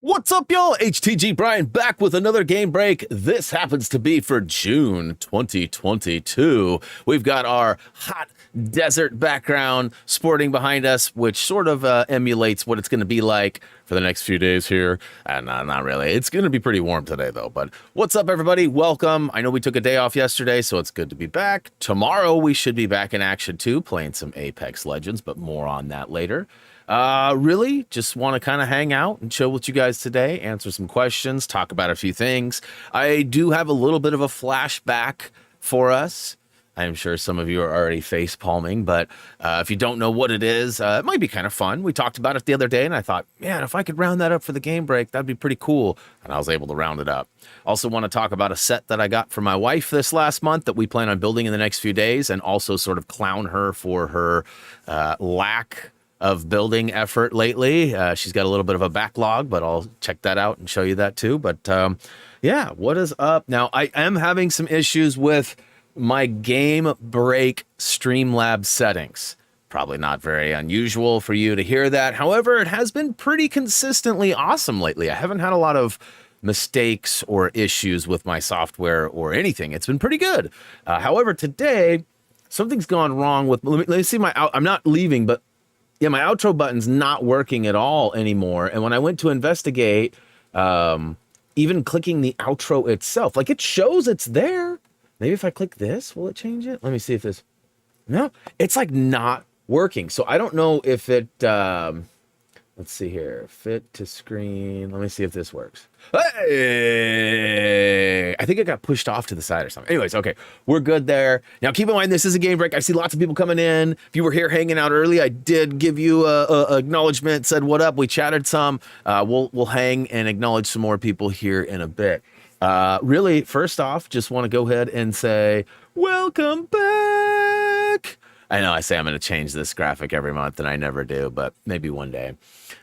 What's up, y'all? HTG Brian back with another game break. This happens to be for June 2022. We've got our hot desert background sporting behind us, which sort of emulates what it's going to be like for the next few days here. And not really. It's going to be pretty warm today, though. But what's up, everybody? Welcome. I know we took a day off yesterday, so it's good to be back. Tomorrow, we should be back in action, too, playing some Apex Legends, but more on that later. Really just want to kind of hang out and chill with you guys today, answer some questions, talk about a few things. I do have a little bit of a flashback for us. I'm sure some of you are already face palming, but if you don't know what it is, it might be kind of fun. We talked about it the other day, and I thought, man, if I could round that up for the game break, that'd be pretty cool. And I was able to round it up. Also want to talk about a set that I got for my wife this last month that we plan on building in the next few days, and also sort of clown her for her lack of building effort lately. She's got a little bit of a backlog, but I'll check that out and show you that too. But yeah, what is up? Now, I am having some issues with my Gamebreak Streamlabs settings. Probably not very unusual for you to hear that. However, it has been pretty consistently awesome lately. I haven't had a lot of mistakes or issues with my software or anything. It's been pretty good. However, today, something's gone wrong with, let me see I'm not leaving, but yeah, my outro button's not working at all anymore. And when I went to investigate, even clicking the outro itself, like it shows it's there. Maybe if I click this, will it change it? Let me see if this, no, it's like not working. So I don't know if it, let's see here, fit to screen. Let me see if this works. Hey! I think it got pushed off to the side or something. Anyways, okay, we're good there. Now, keep in mind, this is a game break. I see lots of people coming in. If you were here hanging out early, I did give you a acknowledgement, said what up. We chatted some. We'll hang and acknowledge some more people here in a bit. Really, first off, just want to go ahead and say, welcome back. I know I say I'm going to change this graphic every month, and I never do, but maybe one day.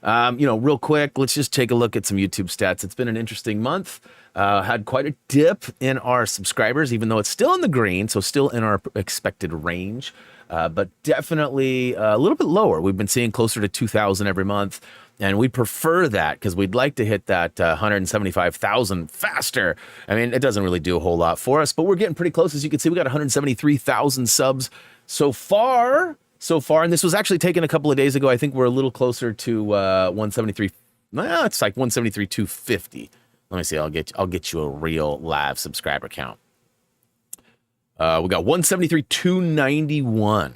Real quick, let's just take a look at some YouTube stats. It's been an interesting month. Had quite a dip in our subscribers, even though it's still in the green, so still in our expected range, but definitely a little bit lower. We've been seeing closer to 2,000 every month, and we prefer that because we'd like to hit that 175,000 faster. I mean, it doesn't really do a whole lot for us, but we're getting pretty close. As you can see, we got 173,000 subs so far, and this was actually taken a couple of days ago. I think we're a little closer to 173. Well, it's like 173,250. Let me see. I'll get you a real live subscriber count. We got 173,291.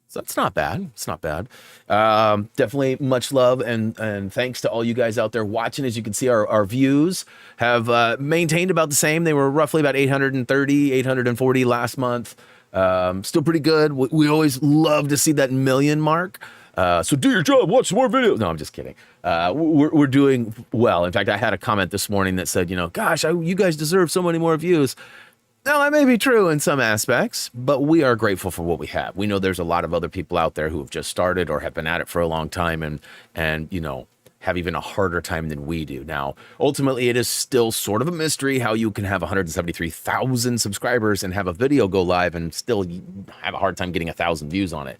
So that's not bad. It's not bad. Definitely much love and thanks to all you guys out there watching. As you can see, our views have maintained about the same. They were roughly about 830, 840 last month. Still pretty good. We always love to see that million mark. So do your job, watch some more videos. No, I'm just kidding. We're doing well. In fact, I had a comment this morning that said, gosh, you guys deserve so many more views. Now, that may be true in some aspects, but we are grateful for what we have. We know there's a lot of other people out there who have just started or have been at it for a long time and have even a harder time than we do. Now, ultimately, it is still sort of a mystery how you can have 173,000 subscribers and have a video go live and still have a hard time getting 1,000 views on it.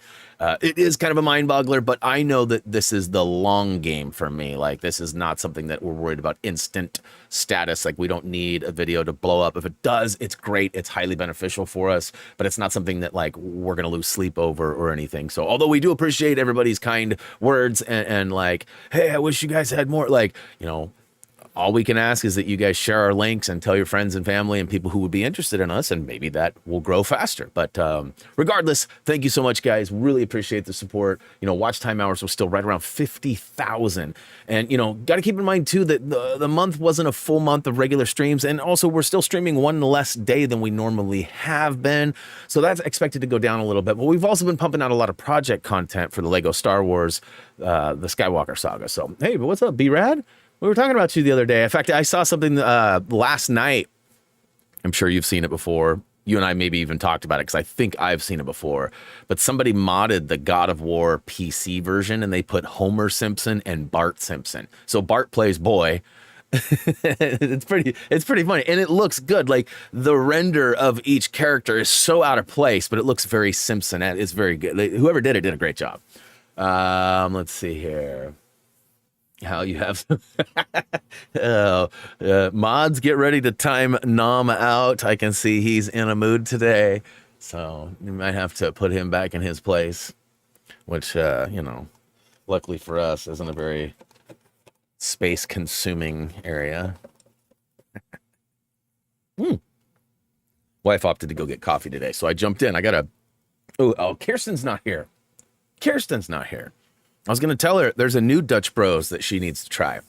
It is kind of a mind boggler, but I know that this is the long game for me. Like, this is not something that we're worried about instant status. Like, we don't need a video to blow up. If it does, it's great. It's highly beneficial for us, but it's not something that like we're going to lose sleep over or anything. So although we do appreciate everybody's kind words and like, hey, I wish you guys had more, like, all we can ask is that you guys share our links and tell your friends and family and people who would be interested in us, and maybe that will grow faster. But regardless, thank you so much, guys. Really appreciate the support. Watch time hours was still right around 50,000. And, got to keep in mind, too, that the month wasn't a full month of regular streams. And also, we're still streaming one less day than we normally have been. So that's expected to go down a little bit. But we've also been pumping out a lot of project content for the Lego Star Wars, the Skywalker saga. So, hey, but what's up, B-Rad? We were talking about you the other day. In fact, I saw something last night. I'm sure you've seen it before. You and I maybe even talked about it because I think I've seen it before. But somebody modded the God of War PC version and they put Homer Simpson and Bart Simpson. So Bart plays boy. It's pretty funny, and it looks good. Like, the render of each character is so out of place, but it looks very Simpson. It's very good. Whoever did it did a great job. Let's see here. How you have mods, get ready to time Nom out. I can see he's in a mood today, so you might have to put him back in his place, which luckily for us isn't a very space consuming area. Wife opted to go get coffee today, so I jumped in. I gotta Kirsten's not here. I was going to tell her there's a new Dutch Bros that she needs to try.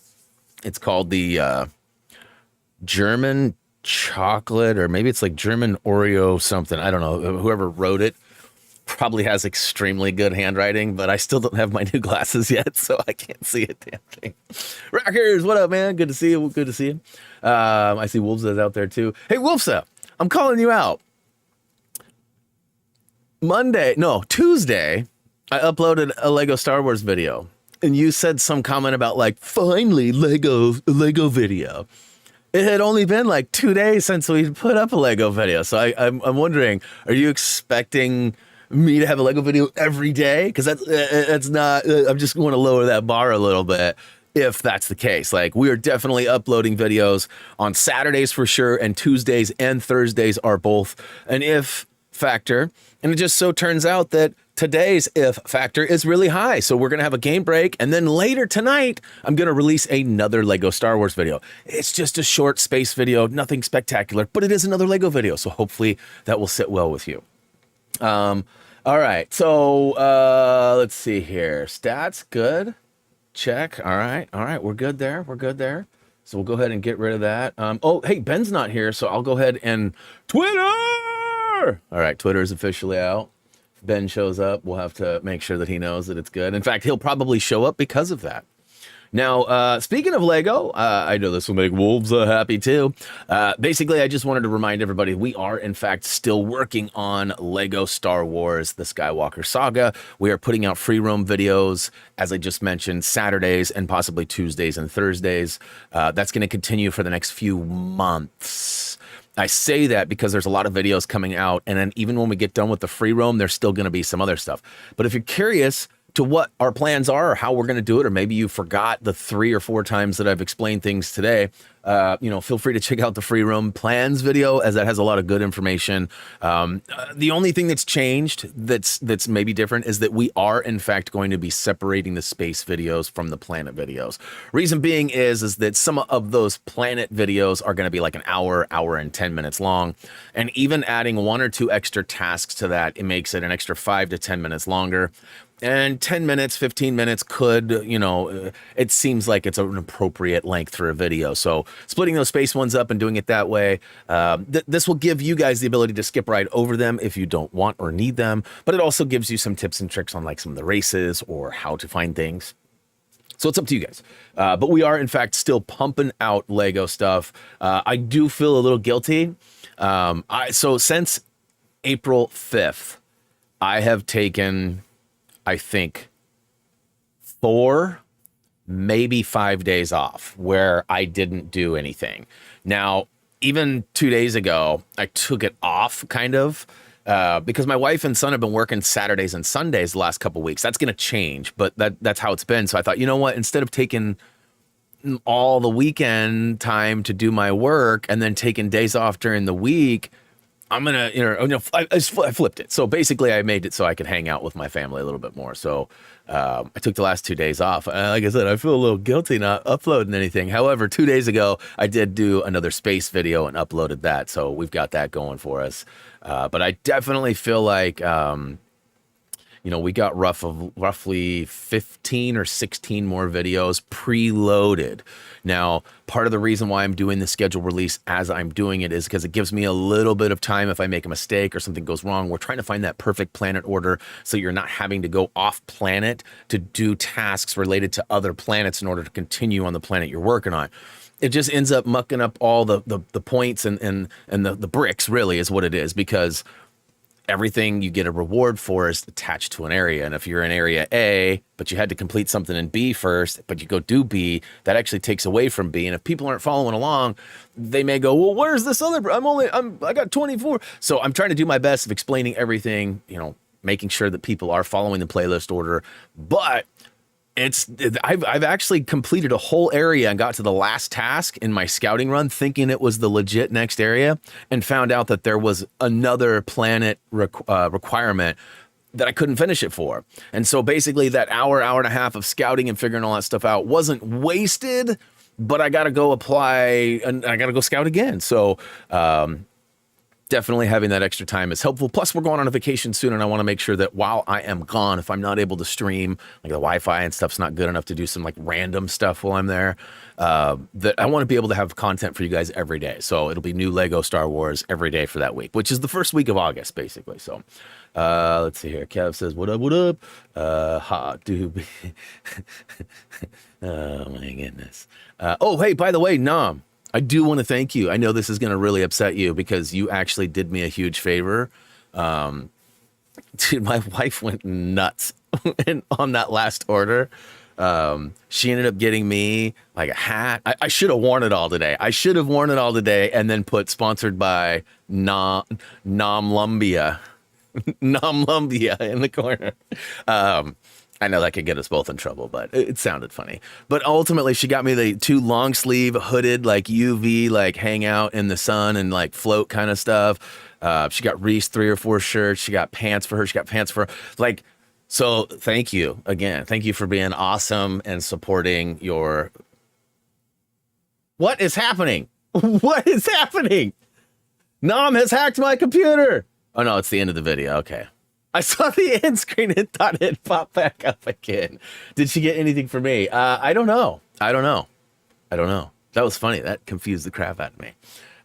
It's called the German chocolate, or maybe it's like German Oreo something. I don't know. Whoever wrote it probably has extremely good handwriting, but I still don't have my new glasses yet, so I can't see a damn thing. Rockers, what up, man? Good to see you. Good to see you. I see Wolfsa out there too. Hey, Wolfsa, I'm calling you out. Tuesday, I uploaded a Lego Star Wars video, and you said some comment about like, finally, Lego video. It had only been like 2 days since we put up a Lego video. So I'm wondering, are you expecting me to have a Lego video every day? Because that's not, I'm just going to lower that bar a little bit if that's the case. Like, we are definitely uploading videos on Saturdays for sure, and Tuesdays and Thursdays are both an if factor. And it just so turns out that today's if factor is really high. So we're going to have a game break. And then later tonight, I'm going to release another Lego Star Wars video. It's just a short space video, nothing spectacular, but it is another Lego video. So hopefully that will sit well with you. All right. So let's see here. Stats, good. Check. All right. We're good there. So we'll go ahead and get rid of that. Hey, Ben's not here. So I'll go ahead and Twitter. All right. Twitter is officially out. If Ben shows up, we'll have to make sure that he knows that it's good. In fact, he'll probably show up because of that. Now, speaking of Lego, I know this will make Wolves happy too. Basically, I just wanted to remind everybody we are, in fact, still working on Lego Star Wars, the Skywalker Saga. We are putting out free roam videos, as I just mentioned, Saturdays and possibly Tuesdays and Thursdays. That's going to continue for the next few months. I say that because there's a lot of videos coming out, and then even when we get done with the free roam, there's still going to be some other stuff. But if you're curious to what our plans are or how we're going to do it, or maybe you forgot the 3 or 4 times that I've explained things today, feel free to check out the free roam plans video, as that has a lot of good information. The only thing that's changed that's maybe different is that we are in fact going to be separating the space videos from the planet videos. Reason being is that some of those planet videos are going to be like an hour and 10 minutes long, and even adding 1 or 2 extra tasks to that, it makes it an extra 5 to 10 minutes longer. And 10 minutes, 15 minutes could, it seems like it's an appropriate length for a video. So splitting those space ones up and doing it that way, this will give you guys the ability to skip right over them if you don't want or need them. But it also gives you some tips and tricks on like some of the races or how to find things. So it's up to you guys. But we are, in fact, still pumping out Lego stuff. I do feel a little guilty. So since April 5th, I have taken, I think, 4, maybe 5 days off where I didn't do anything. Now, even 2 days ago, I took it off kind of because my wife and son have been working Saturdays and Sundays the last couple of weeks. That's going to change, but that's how it's been. So I thought, you know what, instead of taking all the weekend time to do my work and then taking days off during the week, I'm going to, I flipped it. So basically I made it so I could hang out with my family a little bit more. So I took the last 2 days off. Like I said, I feel a little guilty not uploading anything. However, 2 days ago, I did do another space video and uploaded that. So we've got that going for us. But I definitely feel like, we got roughly 15 or 16 more videos preloaded. Now, part of the reason why I'm doing the schedule release as I'm doing it is because it gives me a little bit of time if I make a mistake or something goes wrong. We're trying to find that perfect planet order so you're not having to go off planet to do tasks related to other planets in order to continue on the planet you're working on. It just ends up mucking up all the points and the bricks, really, is what it is, because everything you get a reward for is attached to an area. And if you're in area A, but you had to complete something in B first, but you go do B, that actually takes away from B. And if people aren't following along, they may go, well, where's this other? I got 24. So I'm trying to do my best of explaining everything, making sure that people are following the playlist order. But It's I've actually completed a whole area and got to the last task in my scouting run thinking it was the legit next area, and found out that there was another planet requirement that I couldn't finish it for. And so basically that hour and a half of scouting and figuring all that stuff out wasn't wasted, but I got to go apply and I got to go scout again. So definitely having that extra time is helpful. Plus, we're going on a vacation soon, and I want to make sure that while I am gone, if I'm not able to stream, like the Wi-Fi and stuff's not good enough to do some like random stuff while I'm there, that I want to be able to have content for you guys every day. So it'll be new Lego Star Wars every day for that week, which is the first week of August, basically. So let's see here. Kev says, what up, what up? Hot dude. Oh, my goodness. Oh, hey, by the way, Nam. I do want to thank you. I know this is going to really upset you because you actually did me a huge favor. Dude, my wife went nuts on that last order. She ended up getting me like a hat. I should have worn it all today. I should have worn it all today and then put sponsored by Namlumbia. Namlumbia in the corner. I know that could get us both in trouble, but it sounded funny. But ultimately, she got me the 2 long sleeve hooded, like UV, like hang out in the sun and like float kind of stuff. She got Reese 3 or 4 shirts. She got pants for her. She got pants for her. Like, so thank you again. Thank you for being awesome and supporting your. What is happening? What is happening? Nam has hacked my computer. Oh no, it's the end of the video. Okay. I saw the end screen and thought it popped back up again. Did she get anything for me? I don't know. I don't know. That was funny. That confused the crap out of me.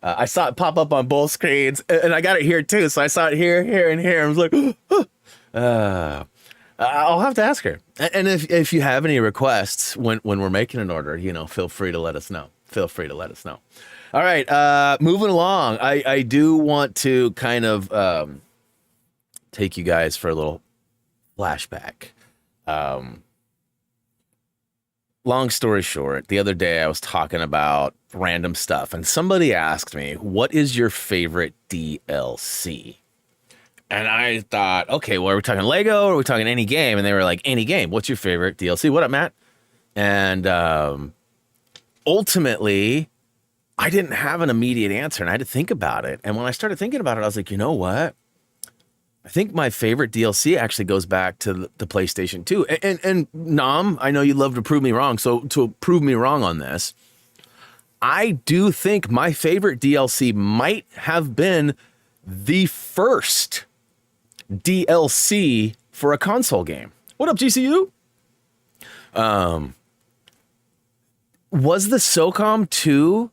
I saw it pop up on both screens, and I got it here too. So I saw it here, and here. I was like, I'll have to ask her. And if you have any requests when we're making an order, feel free to let us know. All right, moving along. I do want to kind of take you guys for a little flashback. Long story short, the other day I was talking about random stuff, and somebody asked me, what is your favorite DLC? And I thought, okay, well, are we talking Lego or are we talking any game? And they were like, any game. What's your favorite DLC? What up, Matt? And ultimately, I didn't have an immediate answer, and I had to think about it. And when I started thinking about it, I was like, you know what? I think my favorite DLC actually goes back to the PlayStation 2. And Nam, I know you'd love to prove me wrong. So to prove me wrong on this, I do think my favorite DLC might have been the first DLC for a console game. What up, GCU? Was the SOCOM 2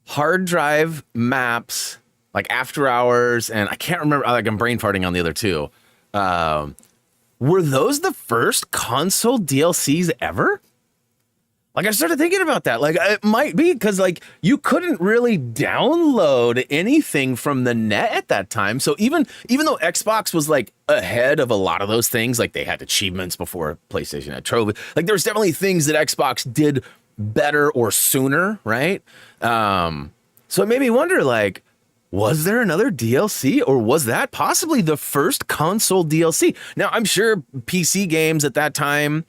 hard drive maps, like After Hours, and I can't remember, like I'm brain farting on the other two. Were those the first console DLCs ever? Like I started thinking about that. Like it might be because like you couldn't really download anything from the net at that time. So even though Xbox was like ahead of a lot of those things, like they had achievements before PlayStation had trophy. Like there was definitely things that Xbox did better or sooner, right? So it made me wonder, like, was there another DLC, or was that possibly the first console DLC? Now, I'm sure PC games at that time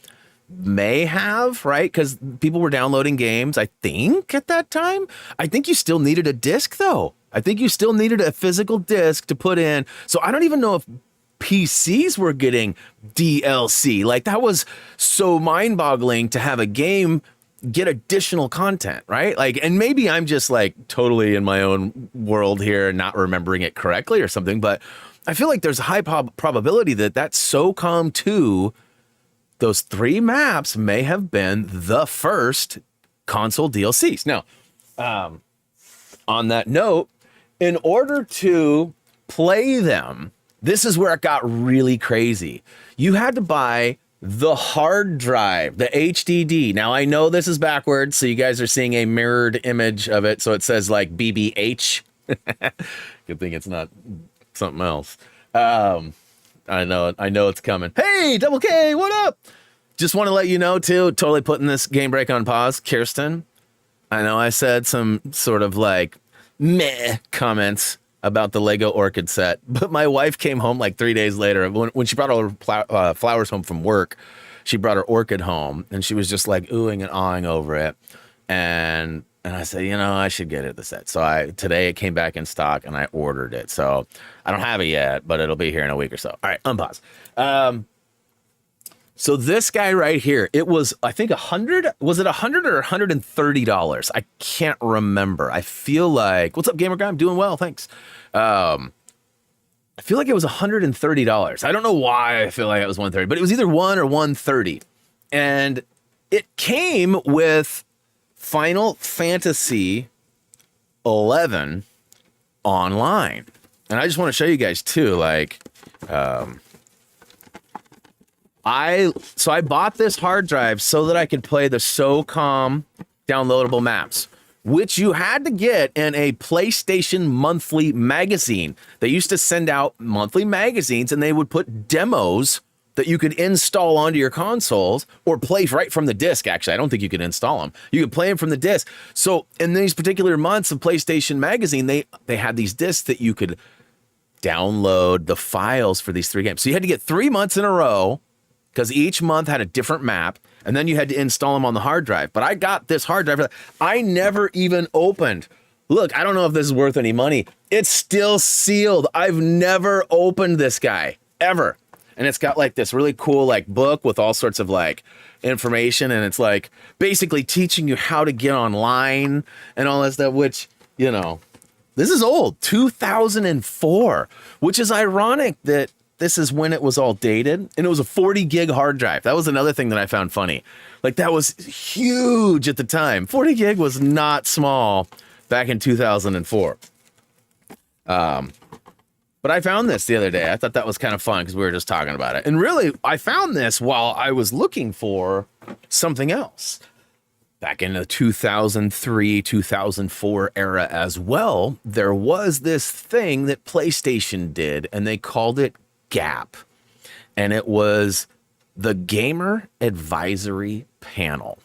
may have, right? Because people were downloading games, I think, at that time. I think you still needed a disc, though. I think you still needed a physical disc to put in. So I don't even know if PCs were getting DLC. Like, that was so mind-boggling to have a game get additional content, right? Like, and maybe I'm just like totally in my own world here and not remembering it correctly or something, but I feel like there's a high probability that SOCOM 2, those 3 maps may have been the first console DLCs. Now, on that note, in order to play them, this is where it got really crazy. You had to buy the hard drive, the HTD. Now, I know this is backwards, so you guys are seeing a mirrored image of it. So it says like BBH. Good thing it's not something else. I know it's coming. Hey, Double K, what up? Just want to let you know, too, totally putting this game break on pause. Kirsten, I know I said some sort of like meh comments about the Lego Orchid set, but my wife came home like 3 days later when she brought all her flowers home from work. she brought her orchid home, and she was just like oohing and awing over it. And I said, you know, I should get it the set. So today it came back in stock, and I ordered it. So I don't have it yet, but it'll be here in a week or so. All right, unpause. So this guy right here, it was, I think, was it $100 or $130? I can't remember. I feel like, what's up, Gamer Guy? I'm doing well, thanks. I feel like it was $130. I don't know why I feel like it was $130, but it was either $1 or $130. And it came with Final Fantasy 11 online. And I just want to show you guys too, like, I bought this hard drive so that I could play the SOCOM downloadable maps, which you had to get in a PlayStation monthly magazine. They used to send out monthly magazines, and they would put demos that you could install onto your consoles or play right from the disc. Actually, I don't think you could install them. You could play them from the disc. So in these particular months of PlayStation magazine, they had these discs that you could download the files for these 3 games. So you had to get 3 months in a row, because each month had a different map, and then you had to install them on the hard drive. But I got this hard drive. I never even opened. Look, I don't know if this is worth any money. It's still sealed. I've never opened this guy, ever. And it's got like this really cool like book with all sorts of like information, and it's like basically teaching you how to get online and all that stuff, which, you know, this is old, 2004, which is ironic that this is when it was all dated, and it was a 40 gig hard drive. That was another thing that I found funny. Like, that was huge at the time. 40 gig was not small back in 2004. But I found this the other day. I thought that was kind of fun because we were just talking about it. And really, I found this while I was looking for something else. Back in the 2003, 2004 era as well, there was this thing that PlayStation did, and they called it GAP, and it was the Gamer Advisory Panel.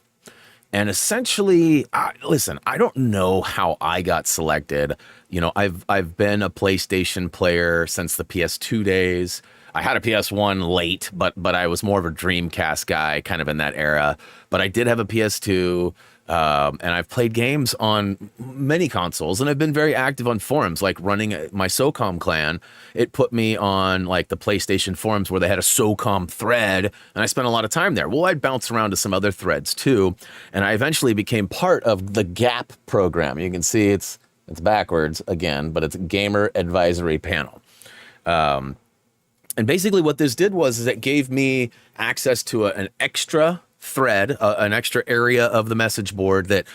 And essentially, listen, I don't know how I got selected. You know, I've been a PlayStation player since the PS2 days. I had a PS1 late, but I was more of a Dreamcast guy, kind of in that era. But I did have a PS2. And I've played games on many consoles, and I've been very active on forums, like running my SOCOM clan. It put me on like the PlayStation forums where they had a SOCOM thread, and I spent a lot of time there. Well, I'd bounce around to some other threads too, and I eventually became part of the GAP program. You can see it's backwards again, but it's Gamer Advisory Panel. And basically what this did was it gave me access to an extra thread, an extra area of the message board that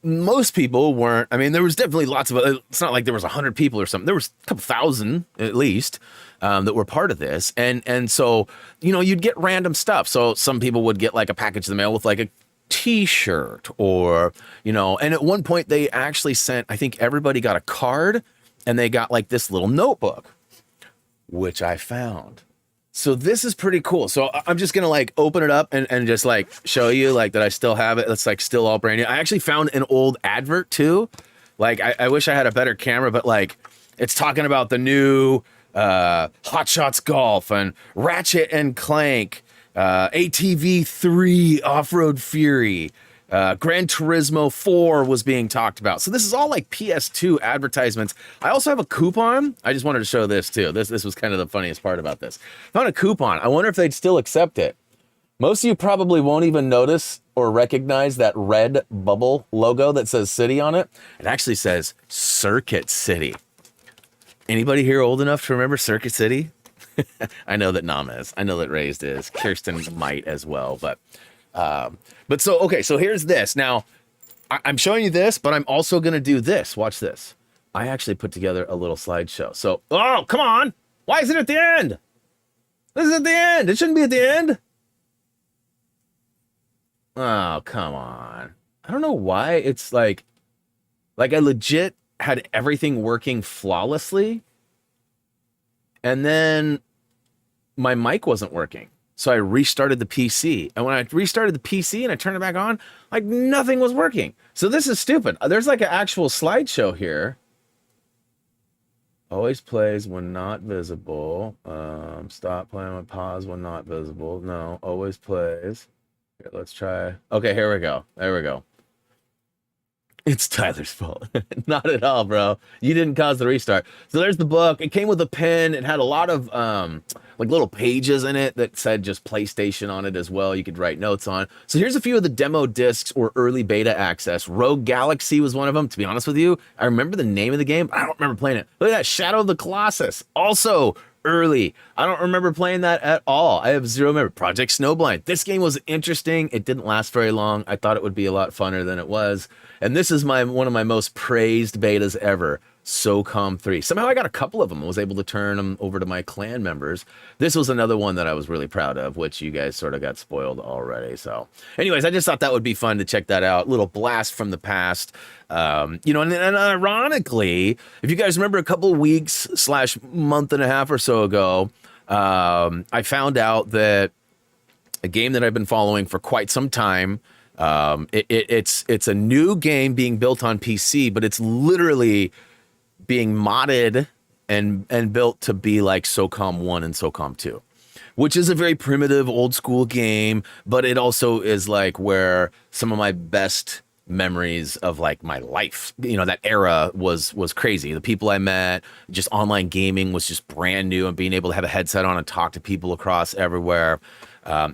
most people weren't. I mean, there was definitely lots of, it's not like there was 100 people or something. There was a couple thousand at least that were part of this. And so, you know, you'd get random stuff. So some people would get like a package in the mail with like a t-shirt, or, you know, and at one point they actually sent, I think everybody got a card, and they got like this little notebook, which I found. So this is pretty cool. So I'm just going to like open it up and just like show you like that I still have it. It's like still all brand new. I actually found an old advert too. Like I wish I had a better camera, but like it's talking about the new Hot Shots Golf and Ratchet and Clank, ATV 3 Off-Road Fury, Gran Turismo 4 was being talked about. So this is all like PS2 advertisements. I also have a coupon. I just wanted to show this too. This was kind of the funniest part about this. I found a coupon. I wonder if they'd still accept it. Most of you probably won't even notice or recognize that red bubble logo that says City on it. It actually says Circuit City. Anybody here old enough to remember Circuit City? I know that Nam is. I know that Raised is. Kirsten might as well, but so, okay, so here's this. Now, I'm showing you this, but I'm also going to do this. Watch this. I actually put together a little slideshow. So, oh, come on. Why is it at the end? This is at the end. It shouldn't be at the end. Oh, come on. I don't know why it's like I legit had everything working flawlessly, and then my mic wasn't working. So I restarted the PC. And when I restarted the PC and I turned it back on, like nothing was working. So this is stupid. There's like an actual slideshow here. Always plays when not visible. Stop playing with pause when not visible. No, always plays. Here, let's try. Okay, here we go. There we go. It's Tyler's fault. Not at all, bro. You didn't cause the restart. So there's the book. It came with a pen. It had a lot of like little pages in it that said just PlayStation on it as well. You could write notes on. So here's a few of the demo discs or early beta access. Rogue Galaxy was one of them. To be honest with you, I remember the name of the game. I don't remember playing it. Look at that, Shadow of the Colossus. Also early. I don't remember playing that at all. I have zero memory. Project Snowblind. This game was interesting. It didn't last very long. I thought it would be a lot funner than it was. And this is one of my most praised betas ever, SOCOM 3. Somehow I got a couple of them. I was able to turn them over to my clan members. This was another one that I was really proud of, which you guys sort of got spoiled already. So anyways, I just thought that would be fun to check that out. Little blast from the past. You know, and ironically, if you guys remember a couple of weeks / month and a half or so ago, I found out that a game that I've been following for quite some time, it's a new game being built on PC, but it's literally being modded and built to be like SOCOM 1 and SOCOM 2, which is a very primitive old school game, but it also is like where some of my best memories of like my life, you know, that era was crazy. The people I met, just online gaming was just brand new, and being able to have a headset on and talk to people across everywhere.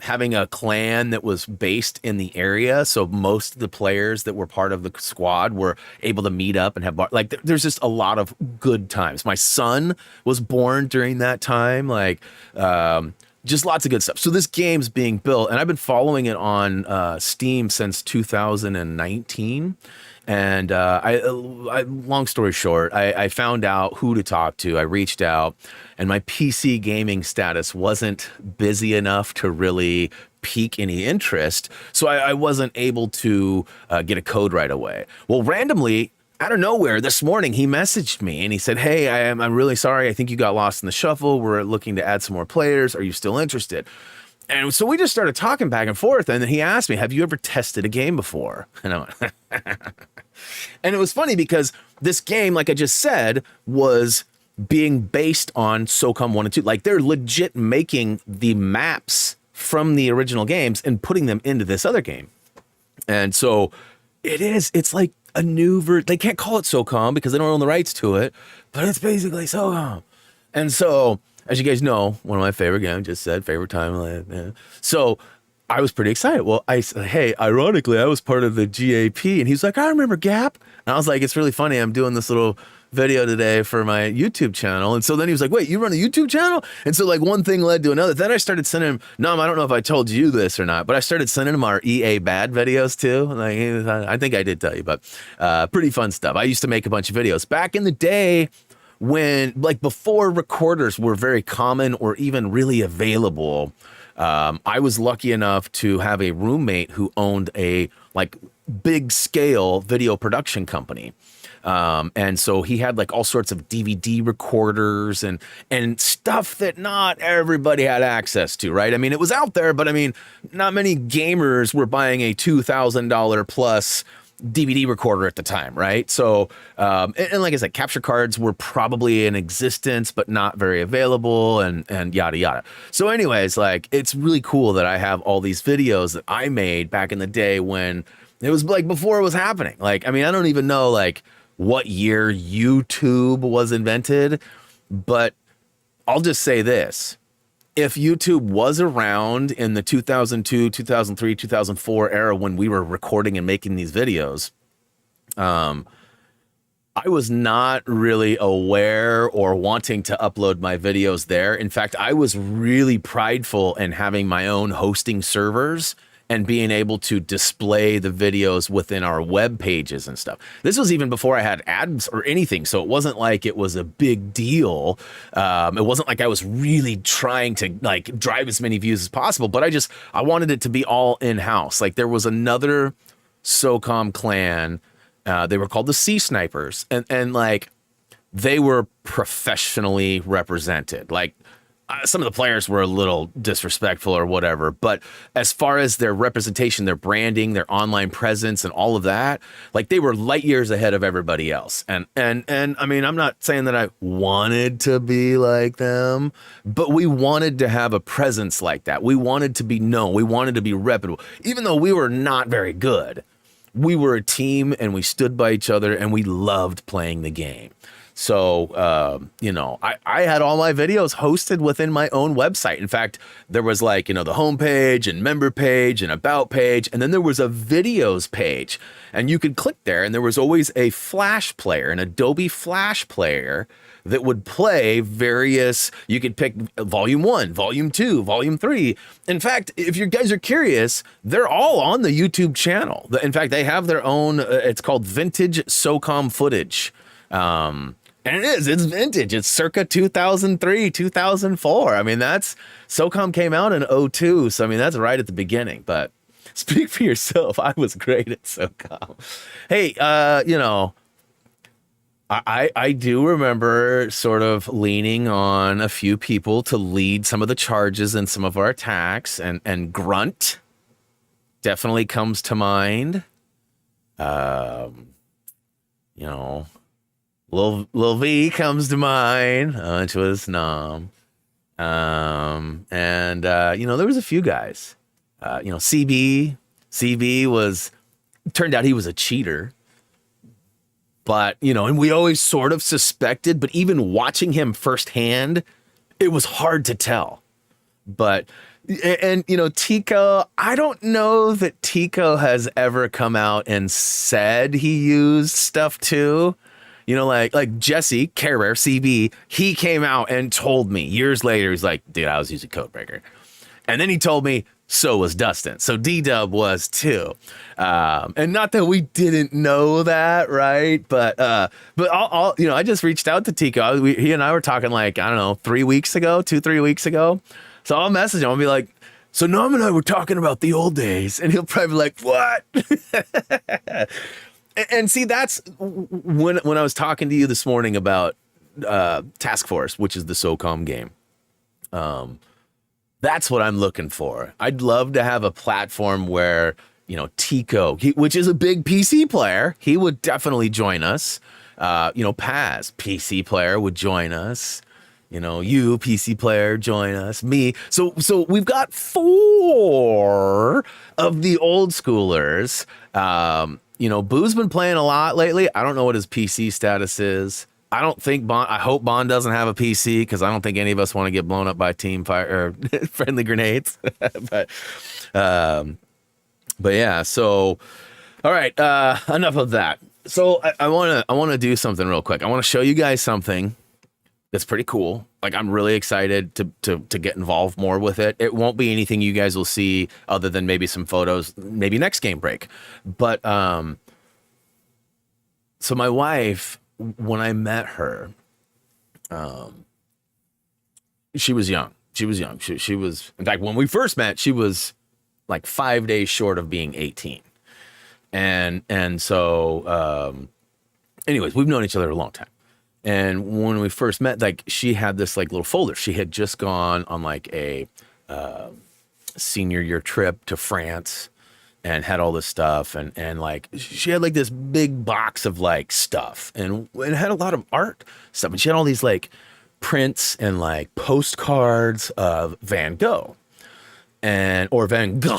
Having a clan that was based in the area, so most of the players that were part of the squad were able to meet up and have like there's just a lot of good times. My son was born during that time, like just lots of good stuff. So this game's being built, and I've been following it on Steam since 2019. And long story short, I found out who to talk to. I reached out, and my PC gaming status wasn't busy enough to really pique any interest. So I wasn't able to get a code right away. Well, randomly, out of nowhere, this morning, he messaged me and he said, "Hey, I'm really sorry. I think you got lost in the shuffle. We're looking to add some more players. Are you still interested?" And so we just started talking back and forth. And then he asked me, "Have you ever tested a game before?" And I went, and it was funny because this game, like I just said, was being based on SOCOM 1 and 2. Like they're legit making the maps from the original games and putting them into this other game. And so it's like a new version. They can't call it SOCOM because they don't own the rights to it, but it's basically SOCOM. And so, as you guys know, one of my favorite games, just said favorite time of life. So I was pretty excited. Well, I said, "Hey, ironically, I was part of the GAP." And he's like, "I remember GAP." And I was like, "It's really funny. I'm doing this little video today for my YouTube channel." And so then he was like, "Wait, you run a YouTube channel?" And so like one thing led to another. Then I started sending him, "No, I don't know if I told you this or not, but I started sending him our EA Bad videos too." Like, I think I did tell you, but pretty fun stuff. I used to make a bunch of videos back in the day when, like, before recorders were very common or even really available. I was lucky enough to have a roommate who owned a like big scale video production company. And so he had like all sorts of DVD recorders and stuff that not everybody had access to, right? I mean, it was out there, but I mean, not many gamers were buying a $2,000 plus DVD recorder at the time, right? So, and like I said, capture cards were probably in existence, but not very available, and yada yada. So, anyways, like it's really cool that I have all these videos that I made back in the day when it was like before it was happening. Like, I mean, I don't even know like what year YouTube was invented, but I'll just say this. If YouTube was around in the 2002, 2003, 2004 era when we were recording and making these videos, I was not really aware or wanting to upload my videos there. In fact, I was really prideful in having my own hosting servers and being able to display the videos within our web pages and stuff. This was even before I had ads or anything, so it wasn't like it was a big deal. It wasn't like I was really trying to like drive as many views as possible, but I wanted it to be all in-house. Like there was another SOCOM clan, they were called the Sea Snipers, and like they were professionally represented. Like some of the players were a little disrespectful or whatever, but as far as their representation, their branding, their online presence and all of that, like they were light years ahead of everybody else. And I mean, I'm not saying that I wanted to be like them, but we wanted to have a presence like that. We wanted to be known. We wanted to be reputable, even though we were not very good. We were a team and we stood by each other and we loved playing the game. So, you know, I had all my videos hosted within my own website. In fact, there was like, you know, the homepage and member page and about page. And then there was a videos page and you could click there and there was always a Flash player, an Adobe Flash player that would play various, you could pick volume 1, volume 2, volume 3. In fact, if you guys are curious, they're all on the YouTube channel. In fact, they have their own, it's called Vintage SOCOM Footage. And it's vintage. It's circa 2003, 2004. I mean, SOCOM came out in 2002. So, I mean, that's right at the beginning. But speak for yourself. I was great at SOCOM. Hey, you know, I do remember sort of leaning on a few people to lead some of the charges and some of our attacks. And Grunt definitely comes to mind. You know, Lil V comes to mind, which was Nom. And, you know, there was a few guys. You know, CB turned out he was a cheater. But, you know, and we always sort of suspected, but even watching him firsthand, it was hard to tell. But, and, you know, Tico, I don't know that Tico has ever come out and said he used stuff too. You know, like Jesse, Care Bear, CB, he came out and told me years later, he's like, dude, I was using Codebreaker. And then he told me, so was Dustin. So D-Dub was too. And not that we didn't know that, right? But I'll you know, I just reached out to Tico. He and I were talking like, I don't know, 3 weeks ago, 3 weeks ago. So I'll message him. I'll be like, so Nom and I were talking about the old days. And he'll probably be like, what? And see, that's when I was talking to you this morning about Task Force, which is the SOCOM game. That's what I'm looking for. I'd love to have a platform where, you know, Tico, which is a big PC player, he would definitely join us. You know, Paz, PC player, would join us. You know, you, PC player, join us. Me. So we've got 4 of the old schoolers. You know, Boo's been playing a lot lately. I don't know what his PC status is. I don't think Bond, I hope Bond doesn't have a PC because I don't think any of us want to get blown up by team fire or friendly grenades. but yeah, so, all right, enough of that. So I want to do something real quick. I want to show you guys something that's pretty cool. Like, I'm really excited to get involved more with it. It won't be anything you guys will see other than maybe some photos, maybe next game break. But so my wife, when I met her, she was young. She was, in fact, when we first met, she was like 5 days short of being 18. And so, anyways, we've known each other a long time. And when we first met, like, she had this like little folder. She had just gone on like a senior year trip to France and had all this stuff. And like, she had like this big box of like stuff and it had a lot of art stuff. And she had all these like prints and like postcards of Van Gogh or Van Gogh,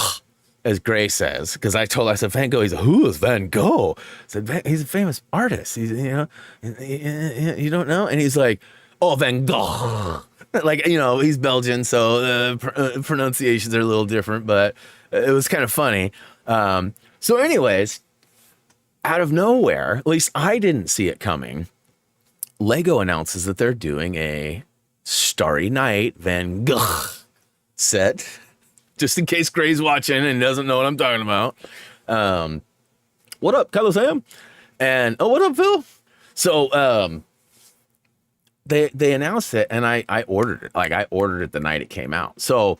as Gray says, because I told her, I said, Van Gogh. He's like, who is Van Gogh? I said, he's a famous artist. He's, you know, you don't know? And he's like, oh, Van Gogh. Like, you know, he's Belgian, so pronunciations are a little different, but it was kind of funny. So anyways, out of nowhere, at least I didn't see it coming, Lego announces that they're doing a Starry Night Van Gogh set. Just in case Gray's watching and doesn't know what I'm talking about. What up, Kylo Sam? And what up, Phil? So they announced it and I ordered it. Like, I ordered it the night it came out. So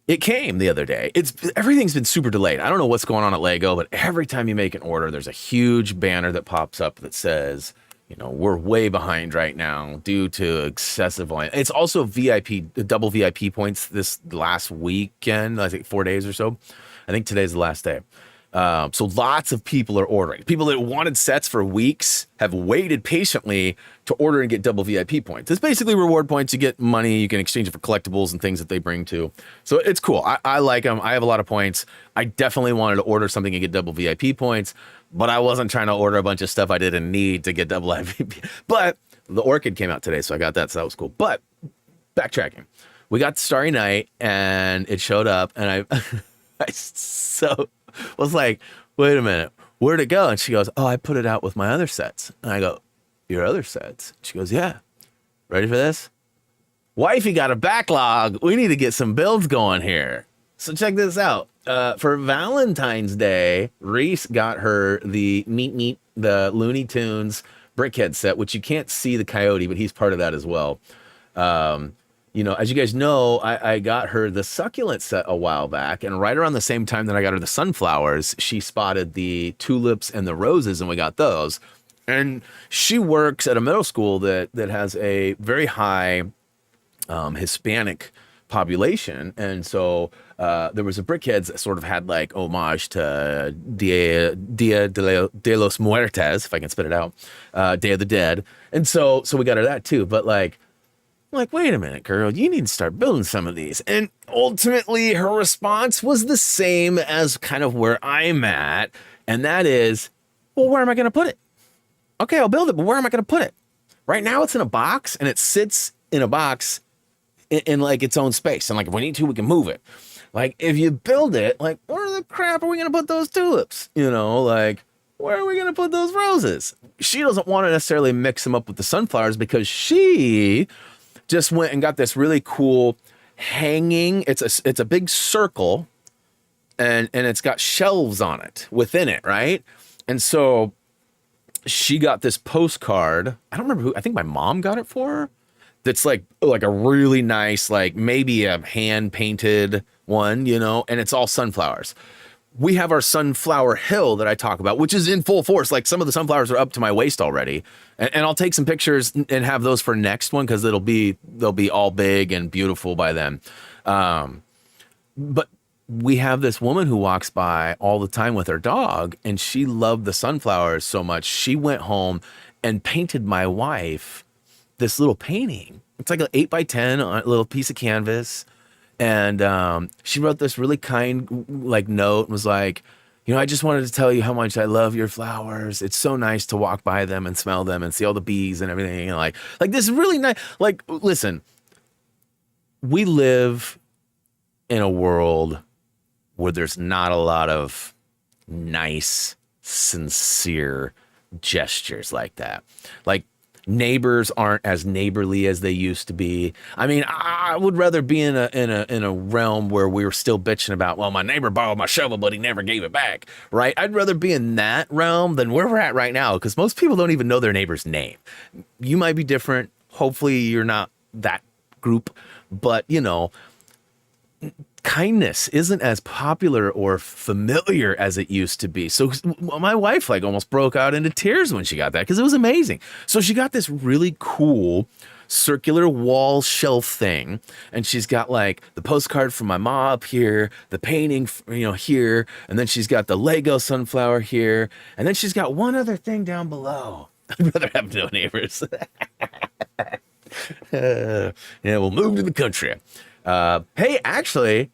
it came the other day. Everything's been super delayed. I don't know what's going on at Lego, but every time you make an order, there's a huge banner that pops up that says, we're way behind right now due to excessive volume. It's also double VIP points this last weekend, I think 4 days or so. I think today's the last day. So lots of people are ordering. People that wanted sets for weeks have waited patiently to order and get double VIP points. It's basically reward points. You get money. You can exchange it for collectibles and things that they bring too. So it's cool. I like them. I have a lot of points. I definitely wanted to order something and get double VIP points, but I wasn't trying to order a bunch of stuff I didn't need to get double VIP. But the Orchid came out today, so I got that. So that was cool. But backtracking, we got Starry Night and it showed up, and I was like, wait a minute, where'd it go? And she goes, oh, I put it out with my other sets. And I go, your other sets? She goes, yeah. Ready for this? Wifey got a backlog. We need to get some builds going here. So check this out. For Valentine's Day, Reese got her the the Looney Tunes Brickhead set, which you can't see the coyote, but he's part of that as well. As you guys know, I got her the succulent set a while back, and right around the same time that I got her the sunflowers, she spotted the tulips and the roses, and we got those. And she works at a middle school that has a very high Hispanic population, and so there was a Brickheads that sort of had like homage to Dia de los Muertes, if I can spit it out, Day of the Dead, and so we got her that too. But like, wait a minute, girl, you need to start building some of these. And ultimately, her response was the same as kind of where I'm at, and that is, well, where am I going to put it? Okay, I'll build it, but where am I going to put it? Right now, it's in a box, and it sits in a box in like its own space. And like, if we need to, we can move it. Like, if you build it, like, where the crap are we going to put those tulips? Like, where are we going to put those roses? She doesn't want to necessarily mix them up with the sunflowers because she just went and got this really cool hanging. It's a big circle, and it's got shelves on it within it, right? And so she got this postcard. I don't remember who. I think my mom got it for her. That's like a really nice, like maybe a hand painted one, and it's all sunflowers. We have our sunflower hill that I talk about, which is in full force. Like, some of the sunflowers are up to my waist already, and I'll take some pictures and have those for next one because they'll be all big and beautiful by then. But we have this woman who walks by all the time with her dog, and she loved the sunflowers so much she went home and painted my wife this little painting. It's like an 8x10 on a little piece of canvas. And she wrote this really kind note and was like, I just wanted to tell you how much I love your flowers. It's so nice to walk by them and smell them and see all the bees and everything. And like this is really nice. Like, listen, we live in a world where there's not a lot of nice, sincere gestures like that. Like, neighbors aren't as neighborly as they used to be. I mean, I would rather be in a realm where we were still bitching about, well, my neighbor borrowed my shovel, but he never gave it back, right? I'd rather be in that realm than where we're at right now, because most people don't even know their neighbor's name. You might be different. Hopefully you're not that group, but kindness isn't as popular or familiar as it used to be. So my wife almost broke out into tears when she got that because it was amazing. So she got this really cool circular wall shelf thing, and she's got the postcard from my mom up here, the painting here, and then she's got the Lego sunflower here, and then she's got one other thing down below. I'd rather have no neighbors. We'll move to the country. Hey, actually,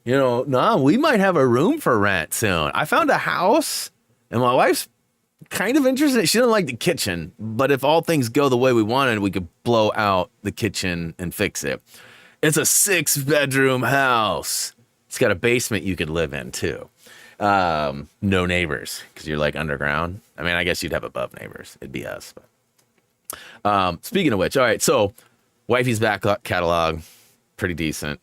we might have a room for rent soon. I found a house, and my wife's kind of interested. She doesn't like the kitchen, but if all things go the way we wanted, we could blow out the kitchen and fix it. It's a 6-bedroom house. It's got a basement you could live in too. No neighbors because you're underground. I mean, I guess you'd have above neighbors. It'd be us. But speaking of which, all right. So, wifey's back catalog. Pretty decent.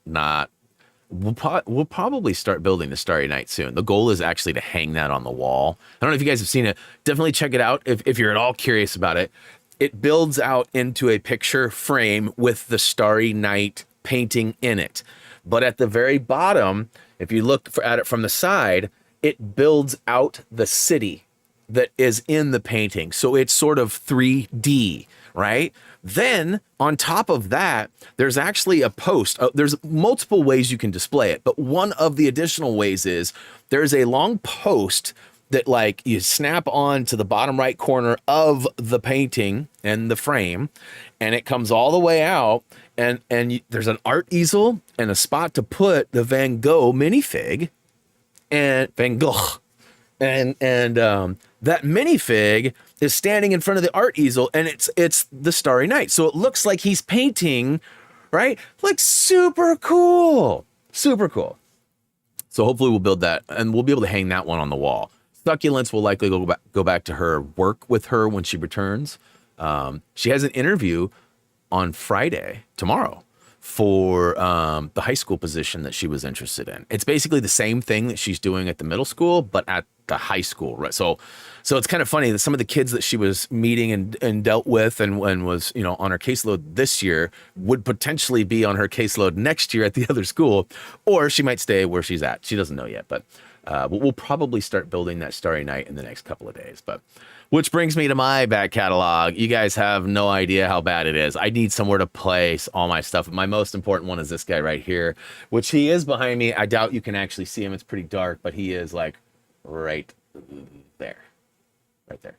We'll probably start building the Starry Night soon. The goal is actually to hang that on the wall. I don't know if you guys have seen it. Definitely check it out if you're at all curious about it. It builds out into a picture frame with the Starry Night painting in it. But at the very bottom, if you look at it from the side, it builds out the city. that is in the painting. So it's sort of 3D, right? Then on top of that, there's actually a post. There's multiple ways you can display it, but one of the additional ways is there's a long post that like you snap on to the bottom right corner of the painting and the frame, and it comes all the way out, and there's an art easel and a spot to put the Van Gogh minifig and Van Gogh. And that minifig is standing in front of the art easel, and it's the Starry Night. So it looks like he's painting, right? Like super cool. Super cool. So hopefully we'll build that, and we'll be able to hang that one on the wall. Succulents will likely go back to her work with her when she returns. She has an interview on Friday, tomorrow, for the high school position that she was interested in. It's basically the same thing that she's doing at the middle school, but at the high school, right? So it's kind of funny that some of the kids that she was meeting and dealt with and was, you know, on her caseload this year would potentially be on her caseload next year at the other school, or she might stay where she's at. She doesn't know yet, but we'll probably start building that Starry Night in the next couple of days. But which brings me to my back catalog. You guys have no idea how bad it is. I need somewhere to place all my stuff. My most important one is this guy right here, which he is behind me. I doubt you can actually see him. It's pretty dark, but he is like right there. Right there.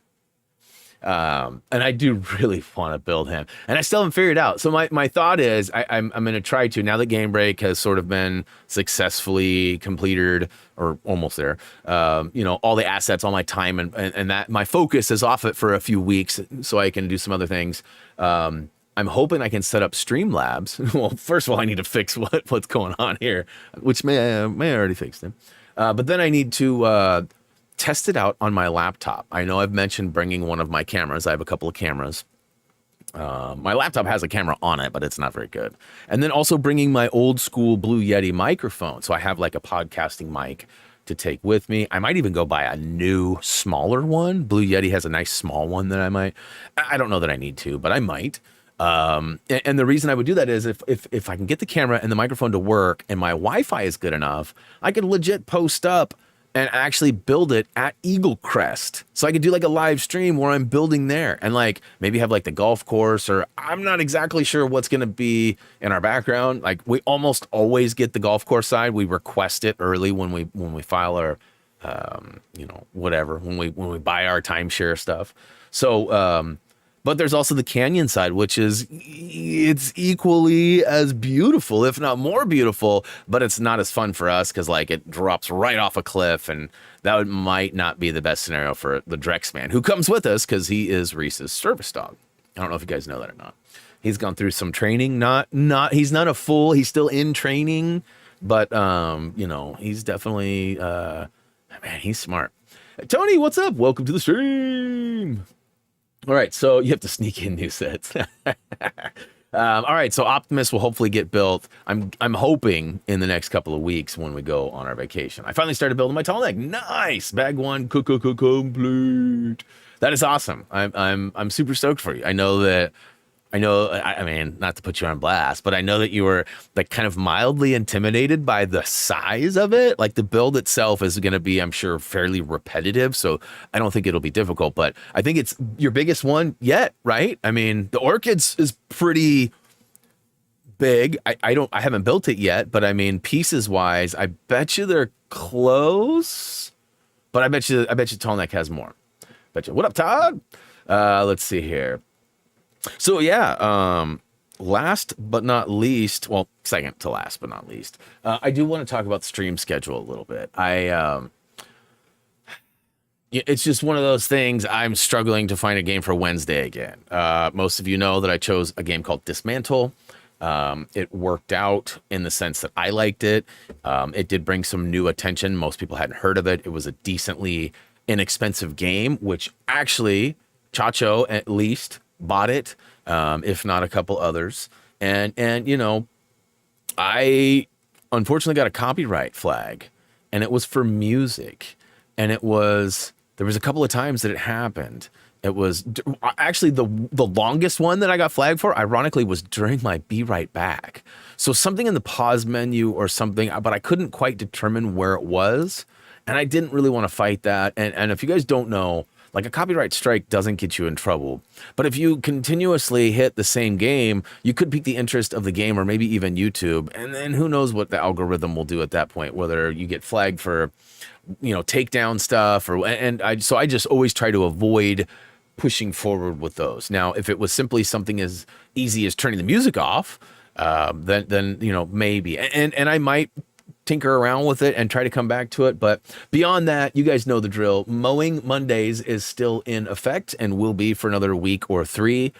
And I do really want to build him, and I still haven't figured it out. So my thought is I'm going to try to, now that Gamebreak has sort of been successfully completed or almost there, you know, all the assets, all my time and that my focus is off it for a few weeks so I can do some other things. I'm hoping I can set up Streamlabs. Well, first of all, I need to fix what's going on here, which may already fixed it. But then I need to test it out on my laptop. I know I've mentioned bringing one of my cameras. I have a couple of cameras. My laptop has a camera on it, but it's not very good. And then also bringing my old school Blue Yeti microphone. So I have like a podcasting mic to take with me. I might even go buy a new, smaller one. Blue Yeti has a nice small one that I don't know that I need to, but I might. And the reason I would do that is if I can get the camera and the microphone to work and my Wi-Fi is good enough, I could legit post up and actually build it at Eagle Crest. So I could do like a live stream where I'm building there and like maybe have like the golf course, or I'm not exactly sure what's going to be in our background. Like we almost always get the golf course side. We request it early when we file our, you know, whatever, when we buy our timeshare stuff. So, but there's also the canyon side, which it's equally as beautiful, if not more beautiful, but it's not as fun for us because like it drops right off a cliff, and that might not be the best scenario for the Drex man who comes with us because he is Reese's service dog. I don't know if you guys know that or not. He's gone through some training. He's not a fool. He's still in training, but you know, he's definitely man, he's smart. Tony, what's up? Welcome to the stream. All right, so you have to sneak in new sets. All right, so Optimus will hopefully get built. I'm hoping in the next couple of weeks when we go on our vacation. I finally started building my tall neck. Nice, bag one, complete. That is awesome. I'm super stoked for you. I mean, not to put you on blast, but I know that you were like kind of mildly intimidated by the size of it. Like the build itself is going to be, I'm sure, fairly repetitive. So I don't think it'll be difficult, but I think it's your biggest one yet, right? I mean, the Orchids is pretty big. I haven't built it yet, but I mean, pieces wise, I bet you they're close, but I bet you Tall Neck has more. Bet you. What up, Todd? Let's see here. So yeah, last but not least, well, second to last but not least, I do want to talk about the stream schedule a little bit. It's just one of those things. I'm struggling to find a game for Wednesday again. Most of you know that I chose a game called Dismantle. It worked out in the sense that I liked it. It did bring some new attention. Most people hadn't heard of it. It was a decently inexpensive game, which actually Chacho at least bought it, if not a couple others. And you know, I unfortunately got a copyright flag, and it was for music, and there was a couple of times that it happened. It was actually the longest one that I got flagged for, ironically, was during my Be Right Back. So something in the pause menu or something, but I couldn't quite determine where it was, and I didn't really want to fight that. And if you guys don't know, Like a copyright strike doesn't get you in trouble. But if you continuously hit the same game, you could pique the interest of the game or maybe even YouTube. And then who knows what the algorithm will do at that point, whether you get flagged for, takedown stuff so I just always try to avoid pushing forward with those. Now, if it was simply something as easy as turning the music off, then maybe. And I might tinker around with it and try to come back to it. But beyond that, you guys know the drill. Mowing Mondays is still in effect and will be for another week or 3.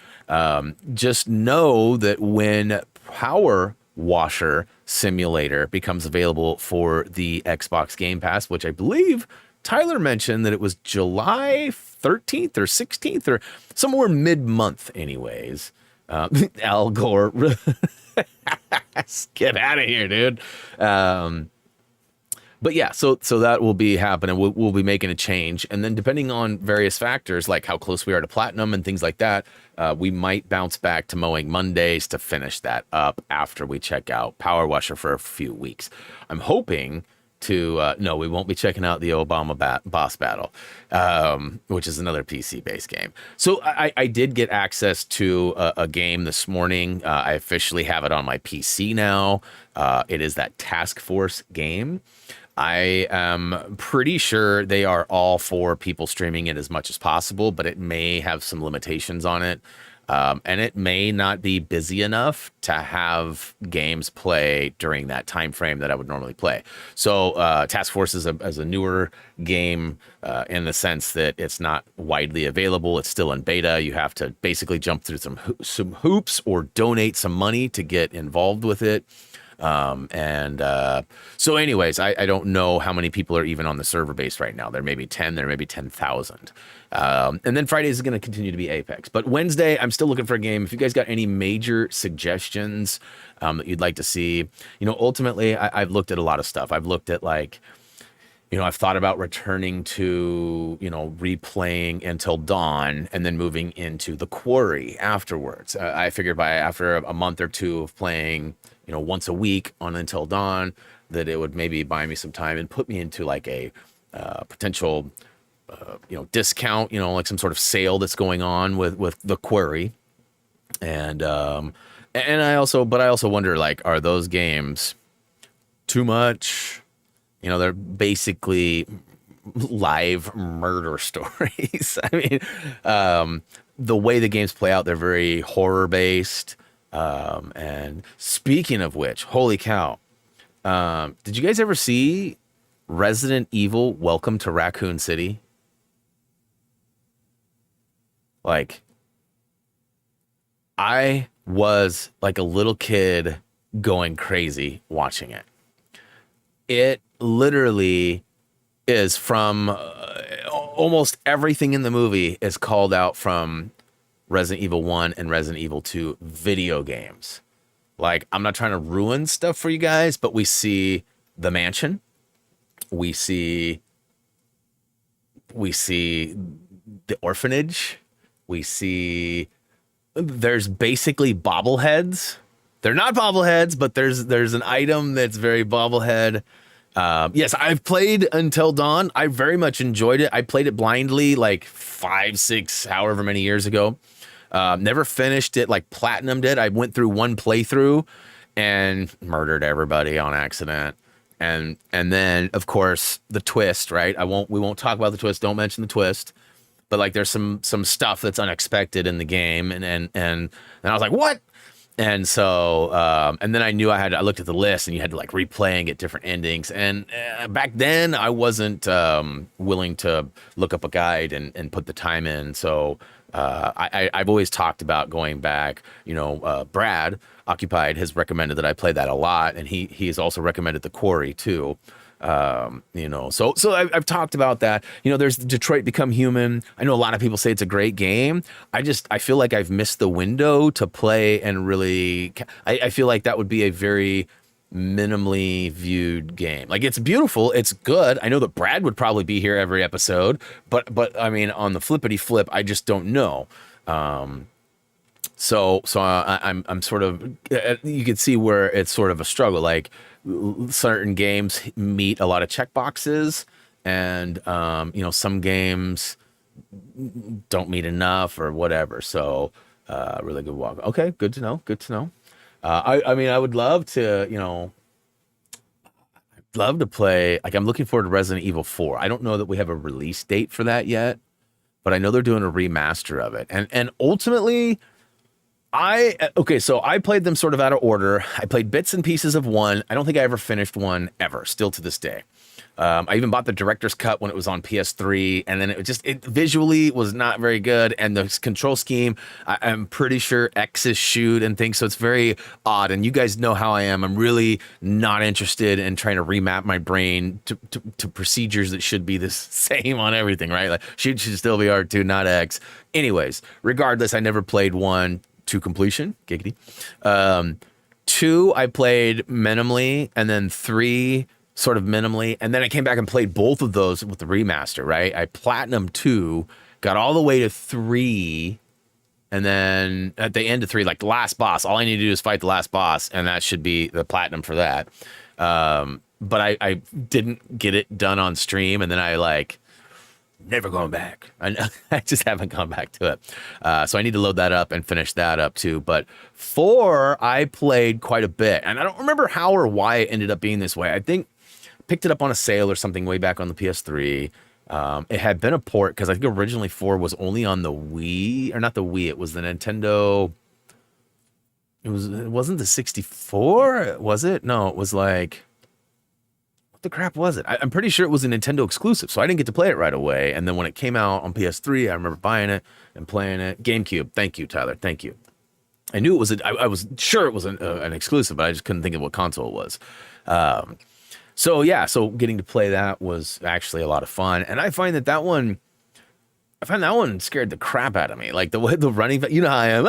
Just know that when Power Washer Simulator becomes available for the Xbox Game Pass, which I believe Tyler mentioned that it was July 13th or 16th or somewhere mid-month anyways. Al Gore, get out of here, dude. But yeah, so that will be happening. We'll be making a change. And then depending on various factors, like how close we are to platinum and things like that, we might bounce back to mowing Mondays to finish that up after we check out Power Washer for a few weeks. I'm hoping to, no, we won't be checking out the Obama boss battle, which is another PC-based game. So I did get access to a game this morning. I officially have it on my PC now. It is that Task Force game. I am pretty sure they are all for people streaming it as much as possible, but it may have some limitations on it. And it may not be busy enough to have games play during that time frame that I would normally play. So Task Force is a newer game in the sense that it's not widely available. It's still in beta. You have to basically jump through some hoops or donate some money to get involved with it. So anyways, I don't know how many people are even on the server base right now. There may be 10, there may be 10,000. And then Friday is going to continue to be Apex. But Wednesday, I'm still looking for a game. If you guys got any major suggestions that you'd like to see, ultimately, I've looked at a lot of stuff. I've looked at I've thought about returning to, replaying Until Dawn and then moving into The Quarry afterwards. I figured after a month or two of playing, once a week on Until Dawn, that it would maybe buy me some time and put me into like a potential discount, like some sort of sale that's going on with The Quarry. And I also wonder, like, are those games too much? They're basically live murder stories. I mean, the way the games play out, they're very horror based. And speaking of which, holy cow. Did you guys ever see Resident Evil Welcome to Raccoon City? Like, I was like a little kid going crazy watching it. It literally is from almost everything in the movie is called out from Resident Evil 1 and Resident Evil 2 video games. Like, I'm not trying to ruin stuff for you guys, but we see the mansion. We see the orphanage. We see there's basically bobbleheads. They're not bobbleheads, but there's an item that's very bobblehead. Yes, I've played Until Dawn. I very much enjoyed it. I played it blindly like 5, 6, however many years ago. Never finished it like Platinum did. I went through one playthrough and murdered everybody on accident. And then of course the twist, right? We won't talk about the twist. Don't mention the twist. But like there's some stuff that's unexpected in the game, and I was like, what? And so and then I knew I looked at the list, and you had to like replay and get different endings. And back then I wasn't willing to look up a guide and put the time in. So I've always talked about going back. Brad Occupied has recommended that I play that a lot, and he has also recommended The Quarry too. So I've talked about that. There's Detroit Become Human. I know a lot of people say it's a great game. I feel like I've missed the window to play and really, I feel like that would be a very minimally viewed game. Like, it's beautiful. It's good. I know that Brad would probably be here every episode, but I mean, on the flippity flip, I just don't know. So I'm sort of, you can see where it's sort of a struggle. Like, certain games meet a lot of checkboxes, and some games don't meet enough or whatever. So, really good walk. Okay, good to know. Good to know. I mean, I would love to, love to play. Like, I'm looking forward to Resident Evil 4. I don't know that we have a release date for that yet, but I know they're doing a remaster of it. And ultimately, so I played them sort of out of order. I played bits and pieces of one. I don't think I ever finished one ever, still to this day. I even bought the director's cut when it was on PS3, and then it visually was not very good. And the control scheme, I'm pretty sure X's shoot and things, so it's very odd. And you guys know how I am. I'm really not interested in trying to remap my brain to procedures that should be the same on everything, right? Like shoot should still be R2, not X. Anyways, regardless, I never played one to completion. Giggity. 2, I played minimally, and then 3 sort of minimally, and then I came back and played both of those with the remaster, right? I platinum 2, got all the way to 3, and then at the end of 3, like the last boss, all I need to do is fight the last boss, and that should be the platinum for that. But I didn't get it done on stream, and then I never going back. I just haven't gone back to it. So I need to load that up and finish that up too. But 4, I played quite a bit, and I don't remember how or why it ended up being this way. I think picked it up on a sale or something way back on the PS3. It had been a port because I think originally 4 was only on the Wii, or not the Wii. It was the Nintendo. It wasn't the 64, was it? No, it was like, what the crap was it? I'm pretty sure it was a Nintendo exclusive, so I didn't get to play it right away. And then when it came out on PS3, I remember buying it and playing it. GameCube. Thank you, Tyler. Thank you. I knew it was. I was sure it was an exclusive, but I just couldn't think of what console it was. So getting to play that was actually a lot of fun, and I find that one scared the crap out of me. Like the way the running, how I am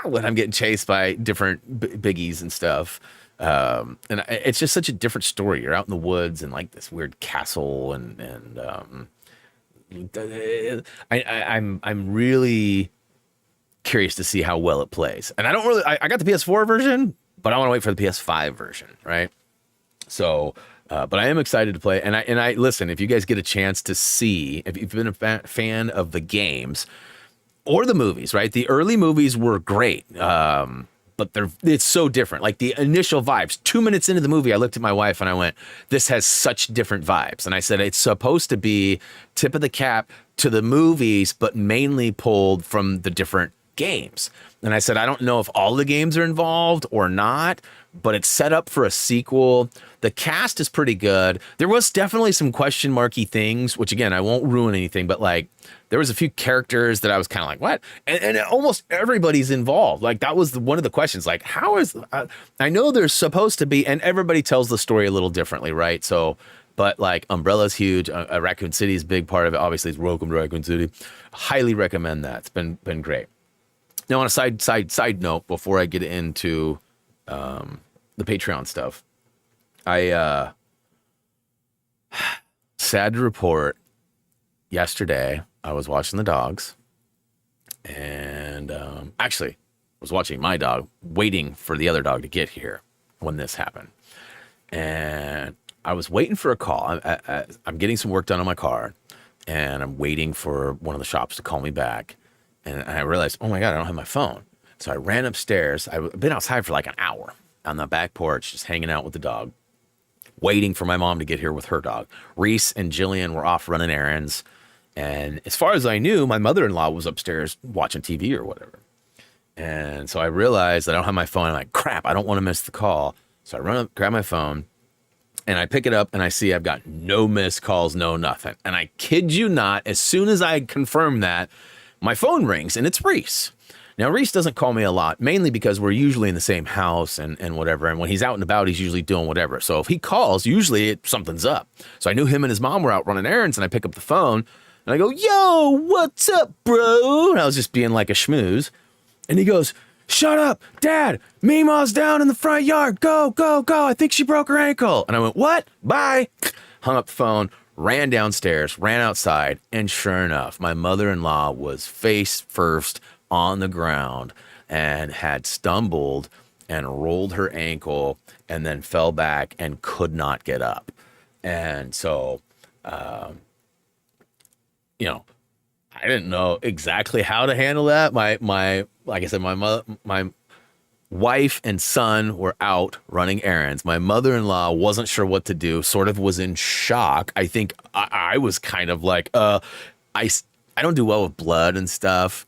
when I'm getting chased by different biggies and stuff. And it's just such a different story. You're out in the woods and like this weird castle, and I'm really curious to see how well it plays. And I don't really. I got the PS4 version, but I want to wait for the PS5 version, right? So. But I am excited to play, and I listen. If you guys get a chance to see, if you've been a fan of the games or the movies, right? The early movies were great, but it's so different. Like the initial vibes. 2 minutes into the movie, I looked at my wife and I went, "This has such different vibes." And I said, "It's supposed to be tip of the cap to the movies, but mainly pulled from the different games." And I said, "I don't know if all the games are involved or not, but it's set up for a sequel. The cast is pretty good. There was definitely some question marky things, which again, I won't ruin anything, but like there was a few characters that I was kind of like, what? And almost everybody's involved. Like that was one of the questions. Like, how is, I know there's supposed to be, and everybody tells the story a little differently, right? So, but like Umbrella's huge. Raccoon City is a big part of it. Obviously, it's Welcome to Raccoon City. Highly recommend that. It's been great. Now, on a side note, before I get into the Patreon stuff, I sad to report, yesterday I was watching the dogs, and actually was watching my dog, waiting for the other dog to get here when this happened, and I was waiting for a call. I'm getting some work done on my car, and I'm waiting for one of the shops to call me back, and I realized, oh my God, I don't have my phone. So I ran upstairs. I've been outside for like an hour on the back porch, just hanging out with the dog, waiting for my mom to get here with her dog. Reese and Jillian were off running errands. And as far as I knew, my mother-in-law was upstairs watching TV or whatever. And so I realized I don't have my phone. I'm like, crap, I don't want to miss the call. So I run up, grab my phone, and I pick it up, and I see I've got no missed calls, no nothing. And I kid you not, as soon as I confirm that, my phone rings, and it's Reese. Now, Reese doesn't call me a lot, mainly because we're usually in the same house and whatever. And when he's out and about, he's usually doing whatever. So if he calls, usually something's up. So I knew him and his mom were out running errands, and I pick up the phone, and I go, yo, what's up, bro? And I was just being like a schmooze. And he goes, shut up, Dad. Mima's down in the front yard. Go, go, go. I think she broke her ankle. And I went, what? Bye. Hung up the phone, ran downstairs, ran outside, and sure enough, my mother-in-law was face first on the ground and had stumbled and rolled her ankle and then fell back and could not get up. And so, I didn't know exactly how to handle that. Like I said, my wife and son were out running errands. My mother-in-law wasn't sure what to do, sort of was in shock. I think I was kind of like, I don't do well with blood and stuff.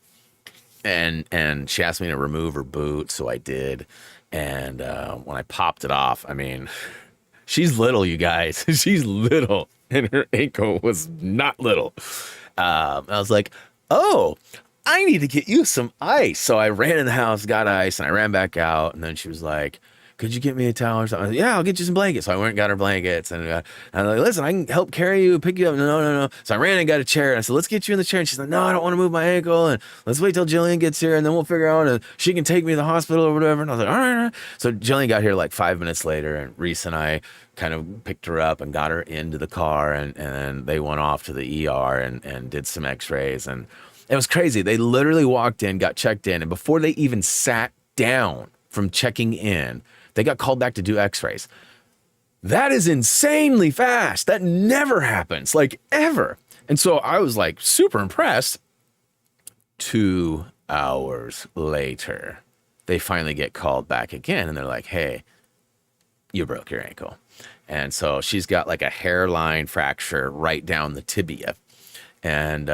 And she asked me to remove her boot, so I did. And when I popped it off, I mean, she's little, you guys. She's little, and her ankle was not little. I was like, oh, I need to get you some ice. So I ran in the house, got ice, and I ran back out. And then she was like, could you get me a towel or something? I was like, yeah, I'll get you some blankets. So I went and got her blankets. And I'm like, listen, I can help carry you, pick you up. No. So I ran and got a chair. And I said, let's get you in the chair. And she's like, no, I don't want to move my ankle. And let's wait till Jillian gets here. And then we'll figure out and she can take me to the hospital or whatever. And I was like, all right. So Jillian got here like 5 minutes later. And Reese and I kind of picked her up and got her into the car. And then they went off to the ER and did some x-rays. And it was crazy. They literally walked in, got checked in. And before they even sat down from checking in, they got called back to do x-rays. That is insanely fast. That never happens, like ever. And so I was like super impressed. 2 hours later, they finally get called back again. And they're like, hey, you broke your ankle. And so she's got like a hairline fracture right down the tibia. And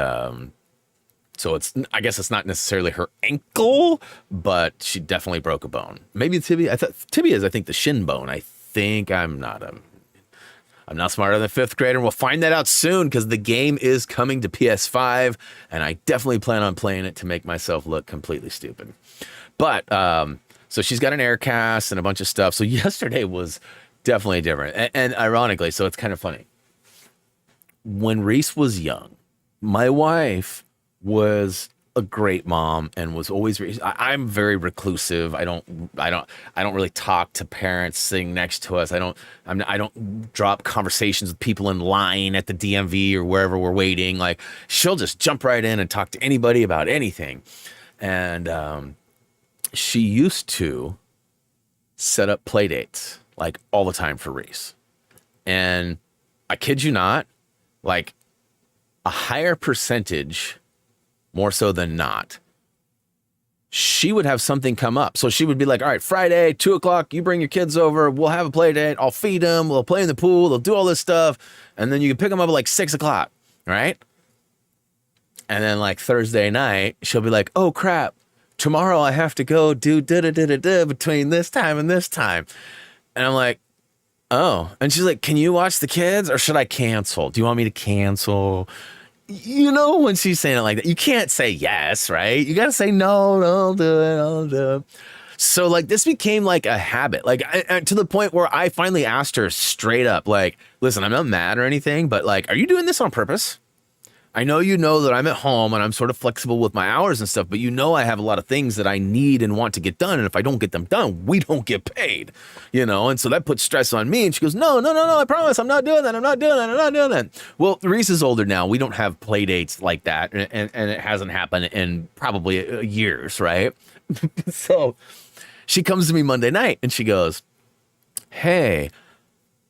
so I guess it's not necessarily her ankle, but she definitely broke a bone. Maybe the tibia. Tibia is, I think, the shin bone. I think I'm not smarter than a fifth grader. We'll find that out soon because the game is coming to PS5, and I definitely plan on playing it to make myself look completely stupid. But so she's got an air cast and a bunch of stuff. So yesterday was definitely different, and ironically, so it's kind of funny. When Reese was young, my wife was a great mom and was always I'm very reclusive. I don't really talk to parents sitting next to us. I don't drop conversations with people in line at the DMV or wherever we're waiting. Like she'll just jump right in and talk to anybody about anything. And she used to set up play dates like all the time for Reese. And I kid you not, like a higher percentage, more so than not, she would have something come up. So she would be like, all right, Friday, 2:00, you bring your kids over. We'll have a play date. I'll feed them. We'll play in the pool. They'll do all this stuff. And then you can pick them up at like 6:00, right? And then like Thursday night, she'll be like, oh crap, tomorrow I have to go do da-da-da-da-da between this time and this time. And I'm like, oh. And she's like, can you watch the kids or should I cancel? Do you want me to cancel? You know, when she's saying it like that, you can't say yes, right? You got to say, no, I'll do it. So like this became like a habit, like to the point where I finally asked her straight up, like, listen, I'm not mad or anything, but like, are you doing this on purpose? I know you know that I'm at home and I'm sort of flexible with my hours and stuff, but you know I have a lot of things that I need and want to get done. And if I don't get them done, we don't get paid, you know? And so that puts stress on me. And she goes, no, I promise I'm not doing that. Well, Reese is older now. We don't have play dates like that. And it hasn't happened in probably years, right? So she comes to me Monday night and she goes, hey,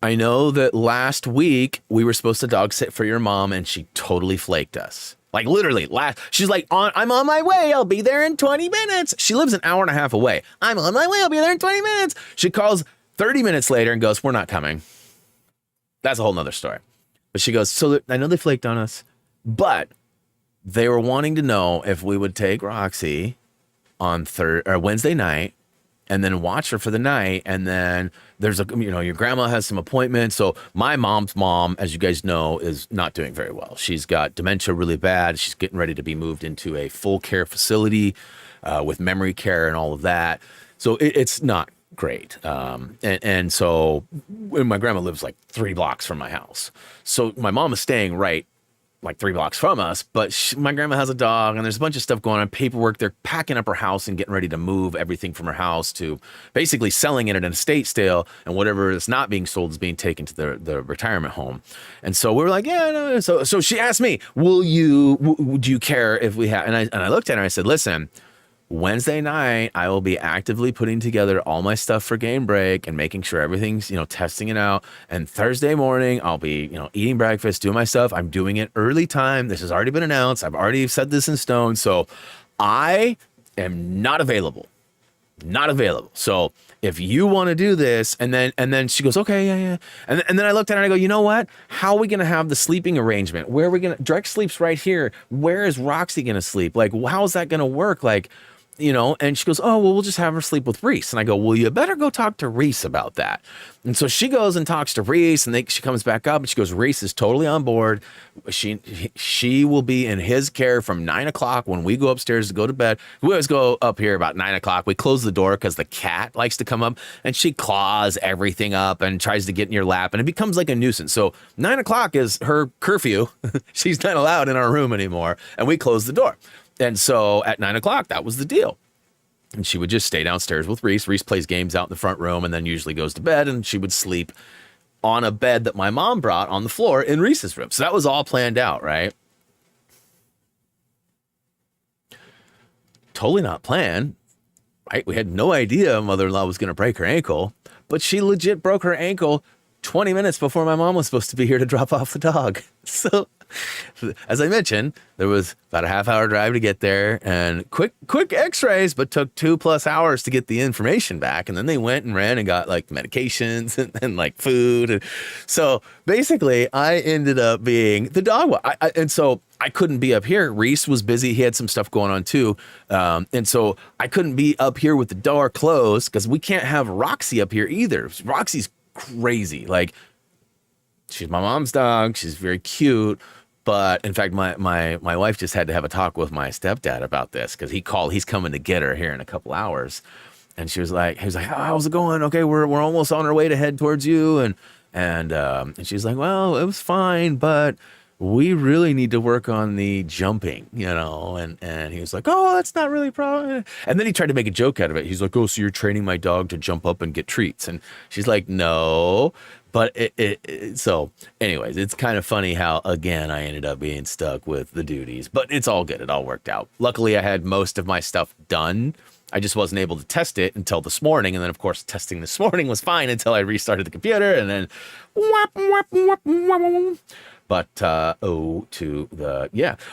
I know that last week we were supposed to dog sit for your mom and she totally flaked us. Like literally she's like, I'm on my way. I'll be there in 20 minutes. She lives an hour and a half away. I'm on my way. I'll be there in 20 minutes. She calls 30 minutes later and goes, we're not coming. That's a whole nother story. But she goes, so I know they flaked on us, but they were wanting to know if we would take Roxy on Wednesday night and then watch her for the night. And then there's your grandma has some appointments. So my mom's mom, as you guys know, is not doing very well. She's got dementia really bad. She's getting ready to be moved into a full care facility with memory care and all of that. So it's not great. And so my grandma lives like 3 blocks from my house. So my mom is staying right like 3 blocks from us, but my grandma has a dog and there's a bunch of stuff going on, paperwork. They're packing up her house and getting ready to move everything from her house to basically selling it at an estate sale, and whatever is not being sold is being taken to the retirement home. And so we were like, yeah, no. So she asked me, would you care if we have, and I looked at her and I said, listen, Wednesday night, I will be actively putting together all my stuff for Gamebreak and making sure everything's, testing it out. And Thursday morning, I'll be, eating breakfast, doing my stuff. I'm doing it early time. This has already been announced. I've already set this in stone. So I am not available. Not available. So if you want to do this, and then she goes, okay, yeah. And then I looked at her and I go, you know what? How are we going to have the sleeping arrangement? Where are we going to, Drek sleeps right here. Where is Roxy going to sleep? Like, how's that going to work? Like, and she goes, oh, well, we'll just have her sleep with Reese. And I go, well, you better go talk to Reese about that. And so she goes and talks to Reese, and she comes back up and she goes, Reese is totally on board. She will be in his care from 9 o'clock when we go upstairs to go to bed. We always go up here about 9 o'clock. We close the door because the cat likes to come up, and she claws everything up and tries to get in your lap, and it becomes like a nuisance. So 9 o'clock is her curfew. She's not allowed in our room anymore, and we close the door. And so at 9 o'clock, that was the deal. And she would just stay downstairs with Reese. Reese plays games out in the front room and then usually goes to bed, and she would sleep on a bed that my mom brought on the floor in Reese's room. So that was all planned out, right? Totally not planned, right? We had no idea mother-in-law was going to break her ankle, but she legit broke her ankle 20 minutes before my mom was supposed to be here to drop off the dog. So as I mentioned, there was about a half-hour drive to get there, and quick x-rays, but took 2+ hours to get the information back. And then they went and ran and got like medications and like food. And so basically I ended up being the dog. And so I couldn't be up here. Reese was busy. He had some stuff going on too. And so I couldn't be up here with the door closed because we can't have Roxy up here either. Roxy's crazy. Like, she's my mom's dog. She's very cute. But in fact, my wife just had to have a talk with my stepdad about this because he's coming to get her here in a couple hours. And he was like, oh, how's it going? Okay, we're almost on our way to head towards you. And she's like, well, it was fine, but we really need to work on the jumping, and he was like, oh, that's not really a problem. And then he tried to make a joke out of it. He's like, oh, so you're training my dog to jump up and get treats. And she's like, no. But so anyways, it's kind of funny how, again, I ended up being stuck with the duties, but it's all good. It all worked out. Luckily, I had most of my stuff done. I just wasn't able to test it until this morning. And then, of course, testing this morning was fine until I restarted the computer, and then But All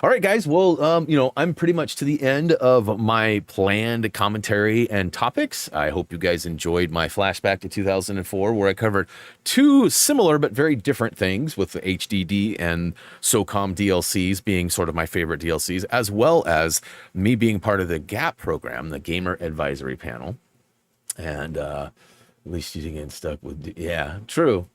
right, guys. Well, I'm pretty much to the end of my planned commentary and topics. I hope you guys enjoyed my flashback to 2004, where I covered two similar but very different things, with the HDD and SOCOM DLCs being sort of my favorite DLCs, as well as me being part of the GAP program, the Gamer Advisory Panel. And at least you didn't get stuck with, yeah, true.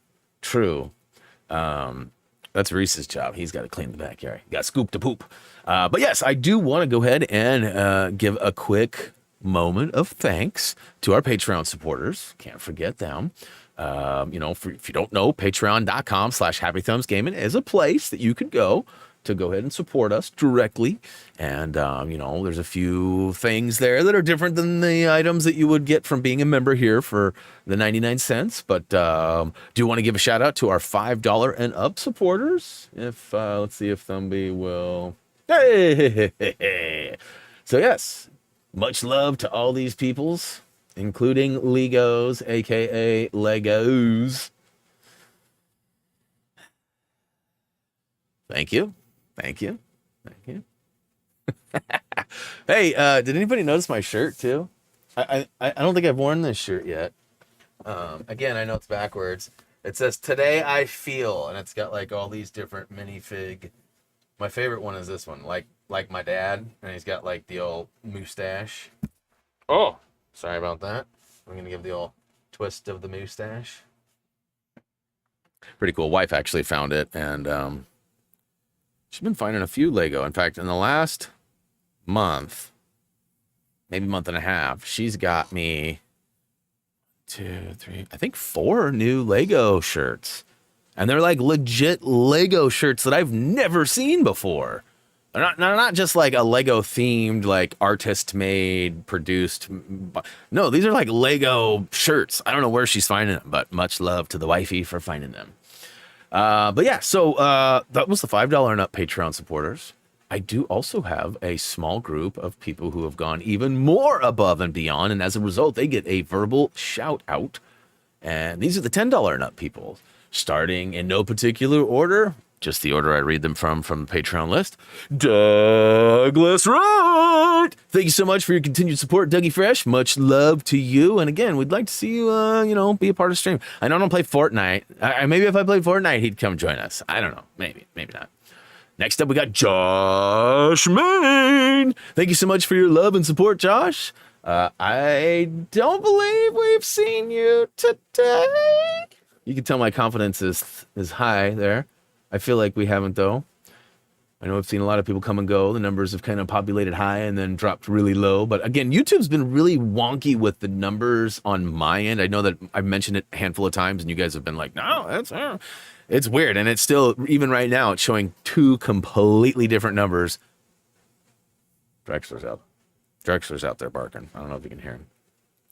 That's Reese's job. He's got to clean the backyard. Got to scoop the poop. But yes, I do want to go ahead and give a quick moment of thanks to our Patreon supporters. Can't forget them. If you don't know, patreon.com/HappyThumbsGaming is a place that you could go to go ahead and support us directly. And, there's a few things there that are different than the items that you would get from being a member here for the 99 cents. But do want to give a shout out to our $5 and up supporters. If let's see if Thumby will. Hey! So yes, much love to all these peoples, including Legos, aka Legos. Thank you. Hey, did anybody notice my shirt too? I don't think I've worn this shirt yet. Again, I know it's backwards. It says "Today I Feel," and it's got like all these different minifig. My favorite one is this one, like my dad, and he's got like the old mustache. Oh, sorry about that. I'm gonna give the old twist of the mustache. Pretty cool. Wife actually found it, and she's been finding a few Lego. In fact, in the last month, maybe month and a half, she's got me 4 new Lego shirts. And they're like legit Lego shirts that I've never seen before. They're not just like a Lego themed, like artist made, produced. No, these are like Lego shirts. I don't know where she's finding them, but much love to the wifey for finding them. But yeah, so that was the $5 and up Patreon supporters. I do also have a small group of people who have gone even more above and beyond, and as a result, they get a verbal shout out. And these are the $10 and up people, starting in no particular order, just the order I read them from the Patreon list. Douglas Wright! Thank you so much for your continued support, Dougie Fresh. Much love to you. And again, we'd like to see you, be a part of the stream. I know I don't play Fortnite. Maybe if I played Fortnite, he'd come join us. I don't know. Maybe not. Next up, we got Josh Main. Thank you so much for your love and support, Josh. I don't believe we've seen you today. You can tell my confidence is high there. I feel like we haven't, though. I know I've seen a lot of people come and go. The numbers have kind of populated high and then dropped really low. But again, YouTube's been really wonky with the numbers on my end. I know that I've mentioned it a handful of times, and you guys have been like, no, it's weird. And it's still, even right now, it's showing two completely different numbers. Drexler's out there barking. I don't know if you can hear him.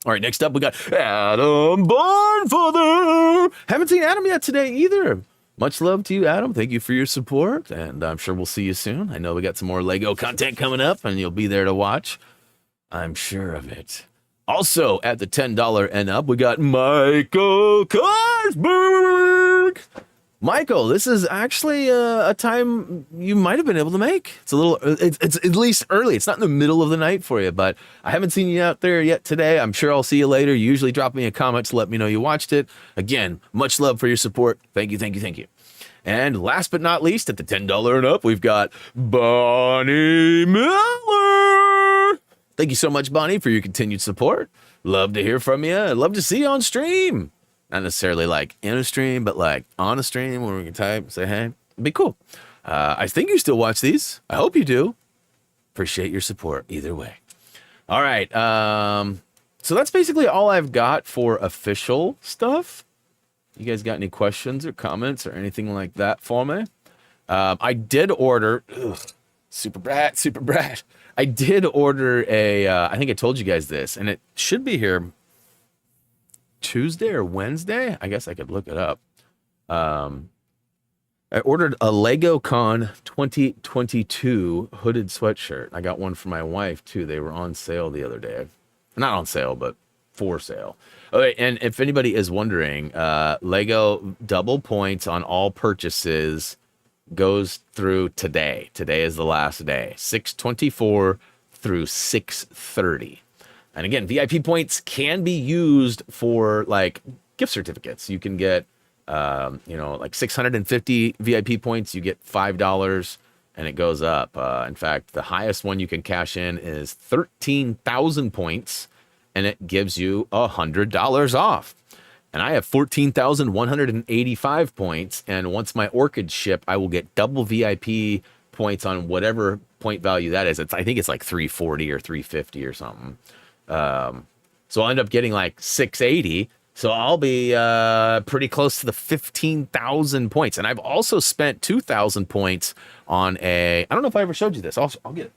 All right, next up, we got Adam Barnfather. Haven't seen Adam yet today either. Much love to you, Adam. Thank you for your support, and I'm sure we'll see you soon. I know we got some more Lego content coming up, and you'll be there to watch. I'm sure of it. Also, at the $10 and up, we got Michael Karsberg. Michael, this is actually a time you might have been able to make. It's at least early. It's not in the middle of the night for you, but I haven't seen you out there yet today. I'm sure I'll see you later. You usually drop me a comment to let me know you watched it. Again, much love for your support. Thank you. And last but not least, at the $10 and up, we've got Bonnie Miller. Thank you so much, Bonnie, for your continued support. Love to hear from you. I'd love to see you on stream. Not necessarily like in a stream, but like on a stream where we can type, say, hey, it'd be cool. I think you still watch these. I hope you do. Appreciate your support either way. All right. So that's basically all I've got for official stuff. You guys got any questions or comments or anything like that for me? I did order, super brat. I did order I think I told you guys this, and it should be here Tuesday or Wednesday. I guess I could look it up. I ordered a LegoCon 2022 hooded sweatshirt. I got one for my wife too. They were on sale the other day. Not on sale, but for sale. Okay, and if anybody is wondering, Lego double points on all purchases goes through today. Today is the last day, 6/24 through 6/30. And again, VIP points can be used for like gift certificates. You can get, like 650 VIP points, you get $5 and it goes up. In fact, the highest one you can cash in is 13,000 points and it gives you $100 off. And I have 14,185 points. And once my orchids ship, I will get double VIP points on whatever point value that is. I think it's like 340 or 350 or something. So I'll end up getting like 680. So I'll be pretty close to the 15,000 points. And I've also spent 2,000 points on I don't know if I ever showed you this. I'll get it.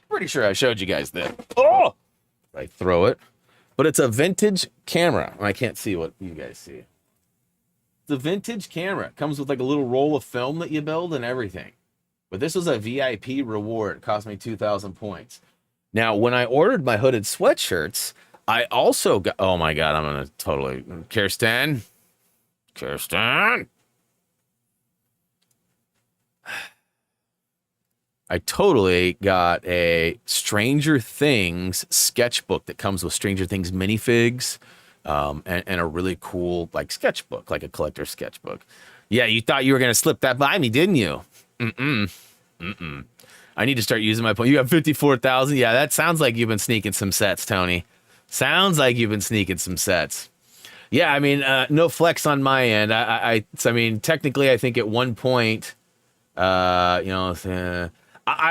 Pretty sure I showed you guys that. Oh! I throw it. But it's a vintage camera. I can't see what you guys see. The vintage camera comes with like a little roll of film that you build and everything. But this was a VIP reward. It cost me 2,000 points. Now, when I ordered my hooded sweatshirts, I also got, oh my God, I'm going to totally, Kirsten. I totally got a Stranger Things sketchbook that comes with Stranger Things minifigs. And a really cool like sketchbook, like a collector's sketchbook. Yeah, you thought you were gonna slip that by me, didn't you? I need to start using my point. You got 54,000. Yeah, that sounds like you've been sneaking some sets, Tony. Sounds like you've been sneaking some sets. Yeah, I mean, no flex on my end. I mean, technically, I think at one point, I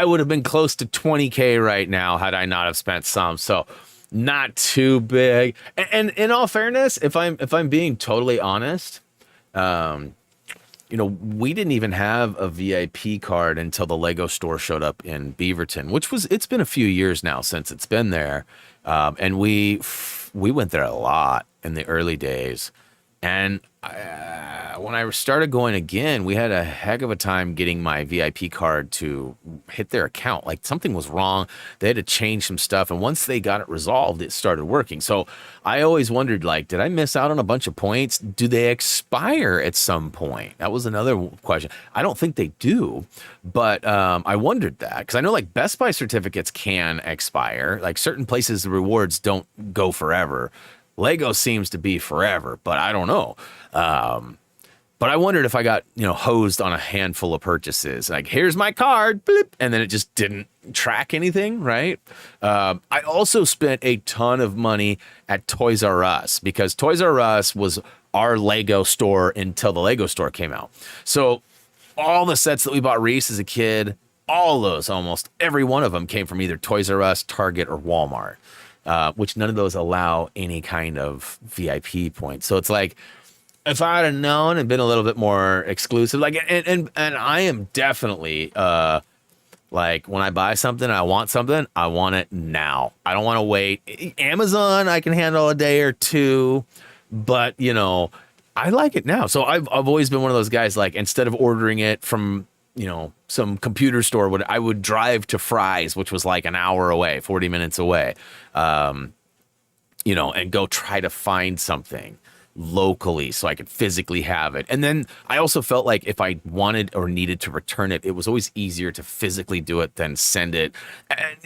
would have been close to 20K right now had I not have spent some. So. Not too big. And in all fairness, if I'm being totally honest, we didn't even have a VIP card until the Lego store showed up in Beaverton, it's been a few years now since it's been there. And we went there a lot in the early days. And when I started going again, we had a heck of a time getting my VIP card to hit their account. Like something was wrong. They had to change some stuff. And once they got it resolved, it started working. So I always wondered, like, did I miss out on a bunch of points? Do they expire at some point? That was another question. I don't think they do, but I wondered that because I know like Best Buy certificates can expire. Like certain places, the rewards don't go forever. Lego seems to be forever, but I don't know. But I wondered if I got, hosed on a handful of purchases. Like, here's my card, bloop, and then it just didn't track anything, right? I also spent a ton of money at Toys R Us because Toys R Us was our Lego store until the Lego store came out. So all the sets that we bought Reese as a kid, all those, almost every one of them came from either Toys R Us, Target, or Walmart. Which none of those allow any kind of VIP points. So it's like, if I had known and been a little bit more exclusive, like, and I am definitely, like when I buy something, I want something, I want it now. I don't want to wait. Amazon, I can handle a day or two, but I like it now. So I've always been one of those guys, like, instead of ordering it from, some computer store, I would drive to Fry's, which was like an hour away, 40 minutes away, and go try to find something locally so I could physically have it. And then I also felt like if I wanted or needed to return it, it was always easier to physically do it than send it.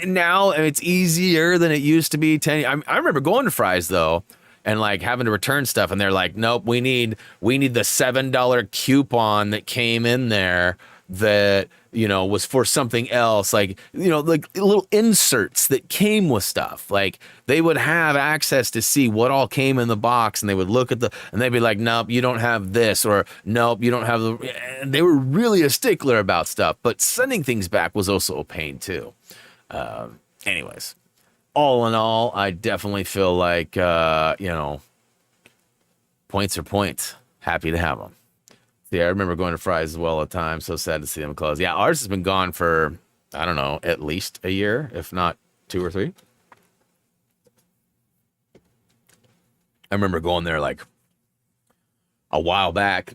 And now it's easier than it used to be. I remember going to Fry's though, and like having to return stuff, and they're like, nope, we need the $7 coupon that came in there that was for something else, like like little inserts that came with stuff. Like they would have access to see what all came in the box, and they would look at and they'd be like, nope, you don't have this, or nope, you don't have and they were really a stickler about stuff. But sending things back was also a pain too. Anyways, all in all, I definitely feel like points are points. Happy to have them. Yeah, I remember going to Fry's as well at times. So sad to see them close. Yeah, ours has been gone for, I don't know, at least a year, if not 2 or 3. I remember going there like a while back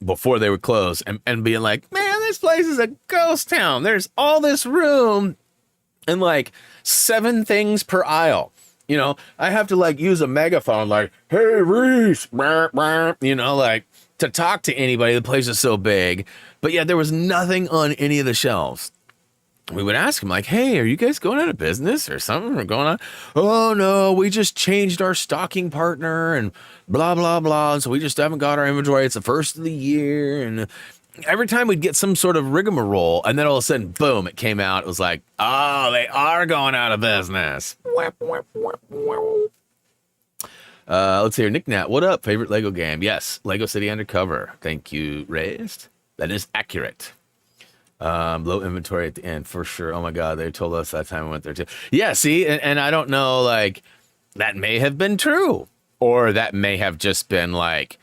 before they would close and being like, man, this place is a ghost town. There's all this room and like 7 things per aisle. I have to like use a megaphone like, hey, Reese, like, to talk to anybody. The place is so big, but yeah, there was nothing on any of the shelves. We would ask him like, hey, are you guys going out of business or something or going on? Oh no, we just changed our stocking partner and blah, blah, blah. So we just haven't got our inventory. It's the first of the year. And every time we'd get some sort of rigmarole, and then all of a sudden, boom, it came out. It was like, oh, they are going out of business. Let's hear Nick Nat. What up? Favorite Lego game? Yes, Lego City Undercover. Thank you, Raised. That is accurate. Low inventory at the end for sure. Oh my God, they told us that time we went there too. Yeah, see, and I don't know, like, that may have been true, or that may have just been like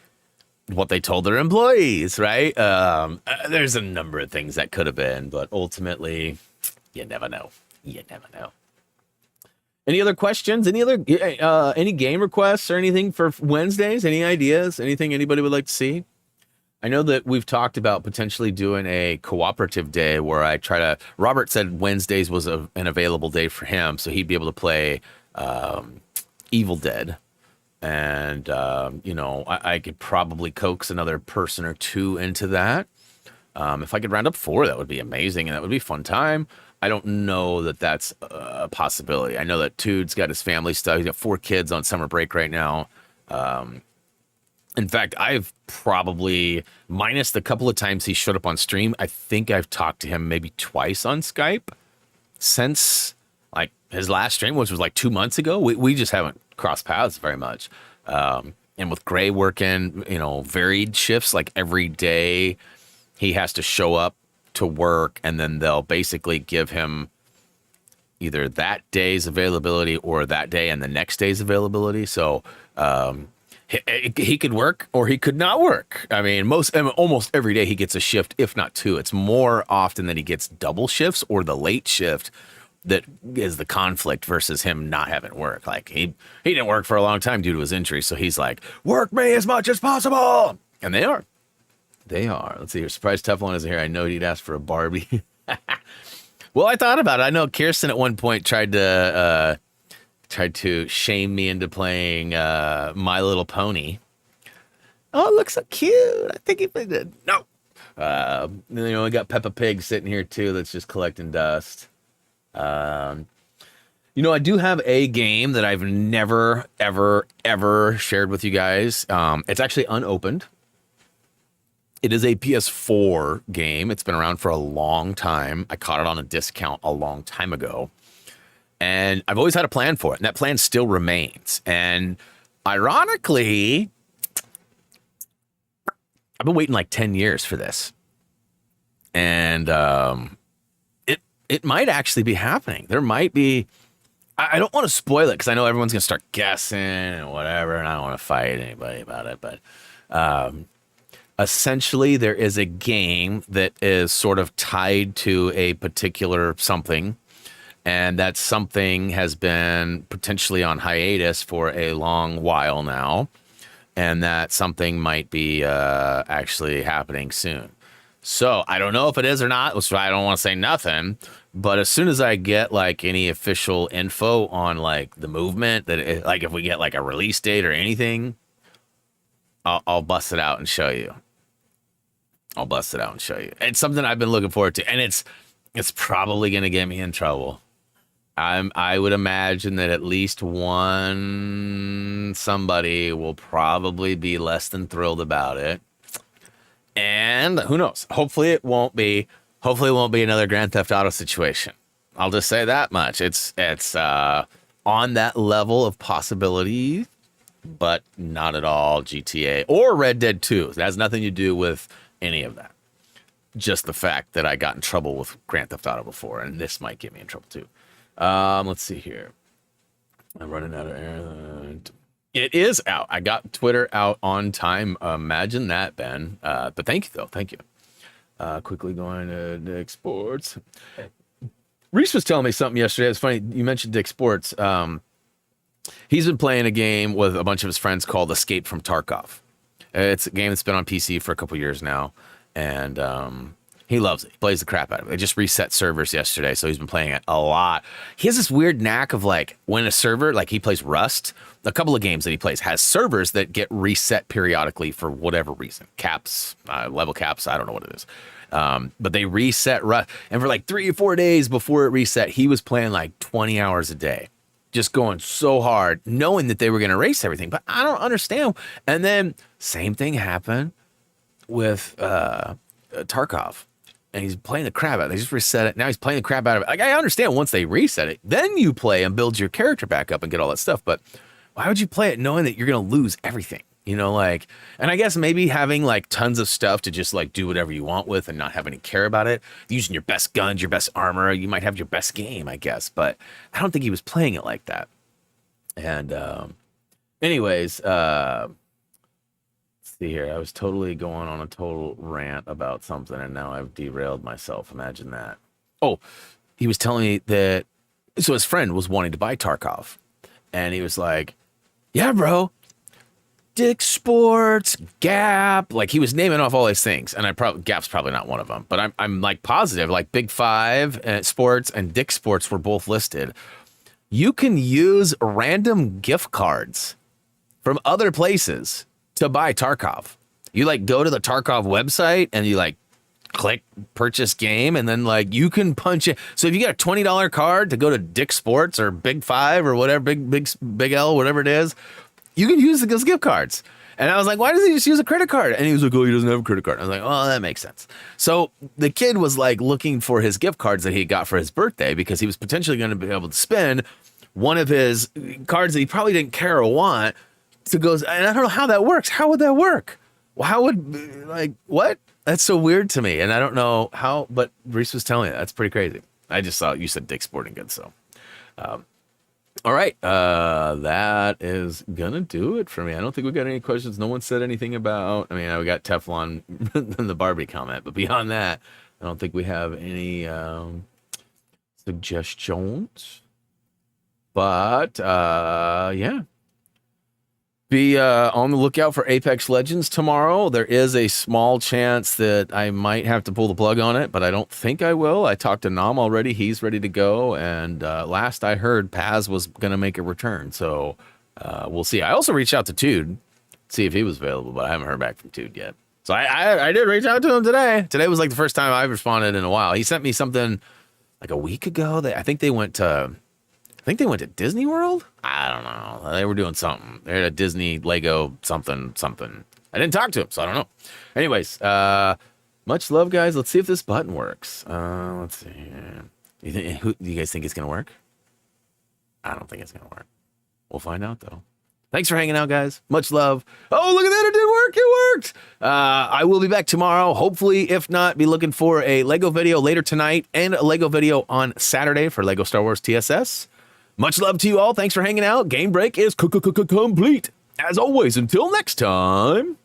what they told their employees, right? There's a number of things that could have been, but ultimately, you never know. You never know. Any other questions? Any game requests or anything for Wednesdays? Any ideas? Anything anybody would like to see? I know that we've talked about potentially doing a cooperative day where Robert said Wednesdays was an available day for him, so he'd be able to play Evil Dead. And, I could probably coax another person or 2 into that. If I could round up 4, that would be amazing, and that would be a fun time. I don't know that that's a possibility. I know that Tude's got his family stuff. He's got 4 kids on summer break right now. In fact, I've probably, minus the couple of times he showed up on stream, I think I've talked to him maybe twice on Skype since like his last stream, which was like 2 months ago. We just haven't crossed paths very much. And with Gray working, varied shifts, like every day he has to show up to work, and then they'll basically give him either that day's availability or that day and the next day's availability. So he could work or he could not work. I mean, almost every day he gets a shift, if not 2. It's more often that he gets double shifts or the late shift that is the conflict versus him not having work. Like he didn't work for a long time due to his injury, so he's like, work me as much as possible, and they are. Let's see here. Surprised Teflon isn't here. I know he'd ask for a Barbie. Well, I thought about it. I know Kirsten at one point tried to shame me into playing My Little Pony. Oh, it looks so cute. I think he played it. No. We got Peppa Pig sitting here too. That's just collecting dust. I do have a game that I've never, ever, ever shared with you guys. It's actually unopened. It is a PS4 game. It's been around for a long time. I caught it on a discount a long time ago. And I've always had a plan for it. And that plan still remains. And ironically, I've been waiting like 10 years for this. And it might actually be happening. There might be... I don't want to spoil it because I know everyone's going to start guessing and whatever. And I don't want to fight anybody about it. But... essentially, there is a game that is sort of tied to a particular something, and that something has been potentially on hiatus for a long while now, and that something might be actually happening soon. So I don't know if it is or not, so I don't want to say nothing, but as soon as I get like any official info on like the movement, like if we get like a release date or anything, I'll bust it out and show you. It's something I've been looking forward to, and it's probably going to get me in trouble. I would imagine that at least somebody will probably be less than thrilled about it. And who knows? Hopefully it won't be another Grand Theft Auto situation. I'll just say that much. It's on that level of possibility, but not at all GTA or Red Dead 2. It has nothing to do with any of that. Just the fact that I got in trouble with Grand Theft Auto before, and this might get me in trouble too. Let's see here. I'm running out of air. It is out. I got Twitter out on time. Imagine that, Ben. But thank you, though. Thank you. Quickly going to Dick Sports. Reese was telling me something yesterday. It's funny. You mentioned Dick Sports. He's been playing a game with a bunch of his friends called Escape from Tarkov. It's a game that's been on PC for a couple years now, and he loves it. He plays the crap out of it. They just reset servers yesterday, so he's been playing it a lot. He has this weird knack of like when a server, like he plays Rust, a couple of games that he plays has servers that get reset periodically for whatever reason. Caps, level caps, I don't know what it is. But they reset Rust, and for like 3 or 4 days before it reset, he was playing like 20 hours a day. Just going so hard, knowing that they were going to erase everything. But I don't understand. And then same thing happened with Tarkov. And he's playing the crap out of it. They just reset it. Now he's playing the crap out of it. Like, I understand once they reset it, then you play and build your character back up and get all that stuff. But why would you play it knowing that you're going to lose everything? You know, like, and I guess maybe having like tons of stuff to just like do whatever you want with and not having to care about it, using your best guns, your best armor, you might have your best game, I guess, but I don't think he was playing it like that. And anyways, let's see here. I was totally going on a total rant about something and now I've derailed myself. Imagine that. Oh, he was telling me that, so his friend was wanting to buy Tarkov and he was like, yeah, bro. Dick Sports, Gap, like he was naming off all these things, and Gap's probably not one of them, but I'm like positive, like Big Five and Sports and Dick Sports were both listed. You can use random gift cards from other places to buy Tarkov. You like go to the Tarkov website and you like click purchase game, and then like you can punch it. So if you got a $20 card to go to Dick Sports or Big Five or whatever, Big L, whatever it is, you can use those gift cards. And I was like, why does he just use a credit card? And he was like, oh, he doesn't have a credit card. I was like, oh, that makes sense. So the kid was like looking for his gift cards that he got for his birthday because he was potentially going to be able to spend one of his cards that he probably didn't care or want to go. And I don't know how that works. How would that work? Well, how would, like, what? That's so weird to me. And I don't know how, but Reese was telling me that's pretty crazy. I just thought you said Dick's Sporting Goods. So, all right, that is gonna do it for me. I don't think we got any questions. No one said anything about, I mean, we got Teflon and the Barbie comment, but beyond that, I don't think we have any. So suggestions. But yeah. Be on the lookout for Apex Legends tomorrow. There is a small chance that I might have to pull the plug on it, but I don't think I will. I talked to Nam already. He's ready to go. And last I heard, Paz was going to make a return. So we'll see. I also reached out to Tude, see if he was available, but I haven't heard back from Tude yet. So I did reach out to him today. Today was like the first time I've responded in a while. He sent me something like a week ago. I think they went to Disney World. I don't know. They were doing something. They had a Disney Lego something. I didn't talk to him, so I don't know. Anyways, much love, guys. Let's see if this button works. Let's see. Do you guys think it's gonna work? I don't think it's gonna work. We'll find out though. Thanks for hanging out, guys. Much love. Oh, look at that. It did work. It worked. I will be back tomorrow. Hopefully, if not, be looking for a Lego video later tonight and a Lego video on Saturday for Lego Star Wars TSS. Much love to you all. Thanks for hanging out. Game break is complete. As always, until next time.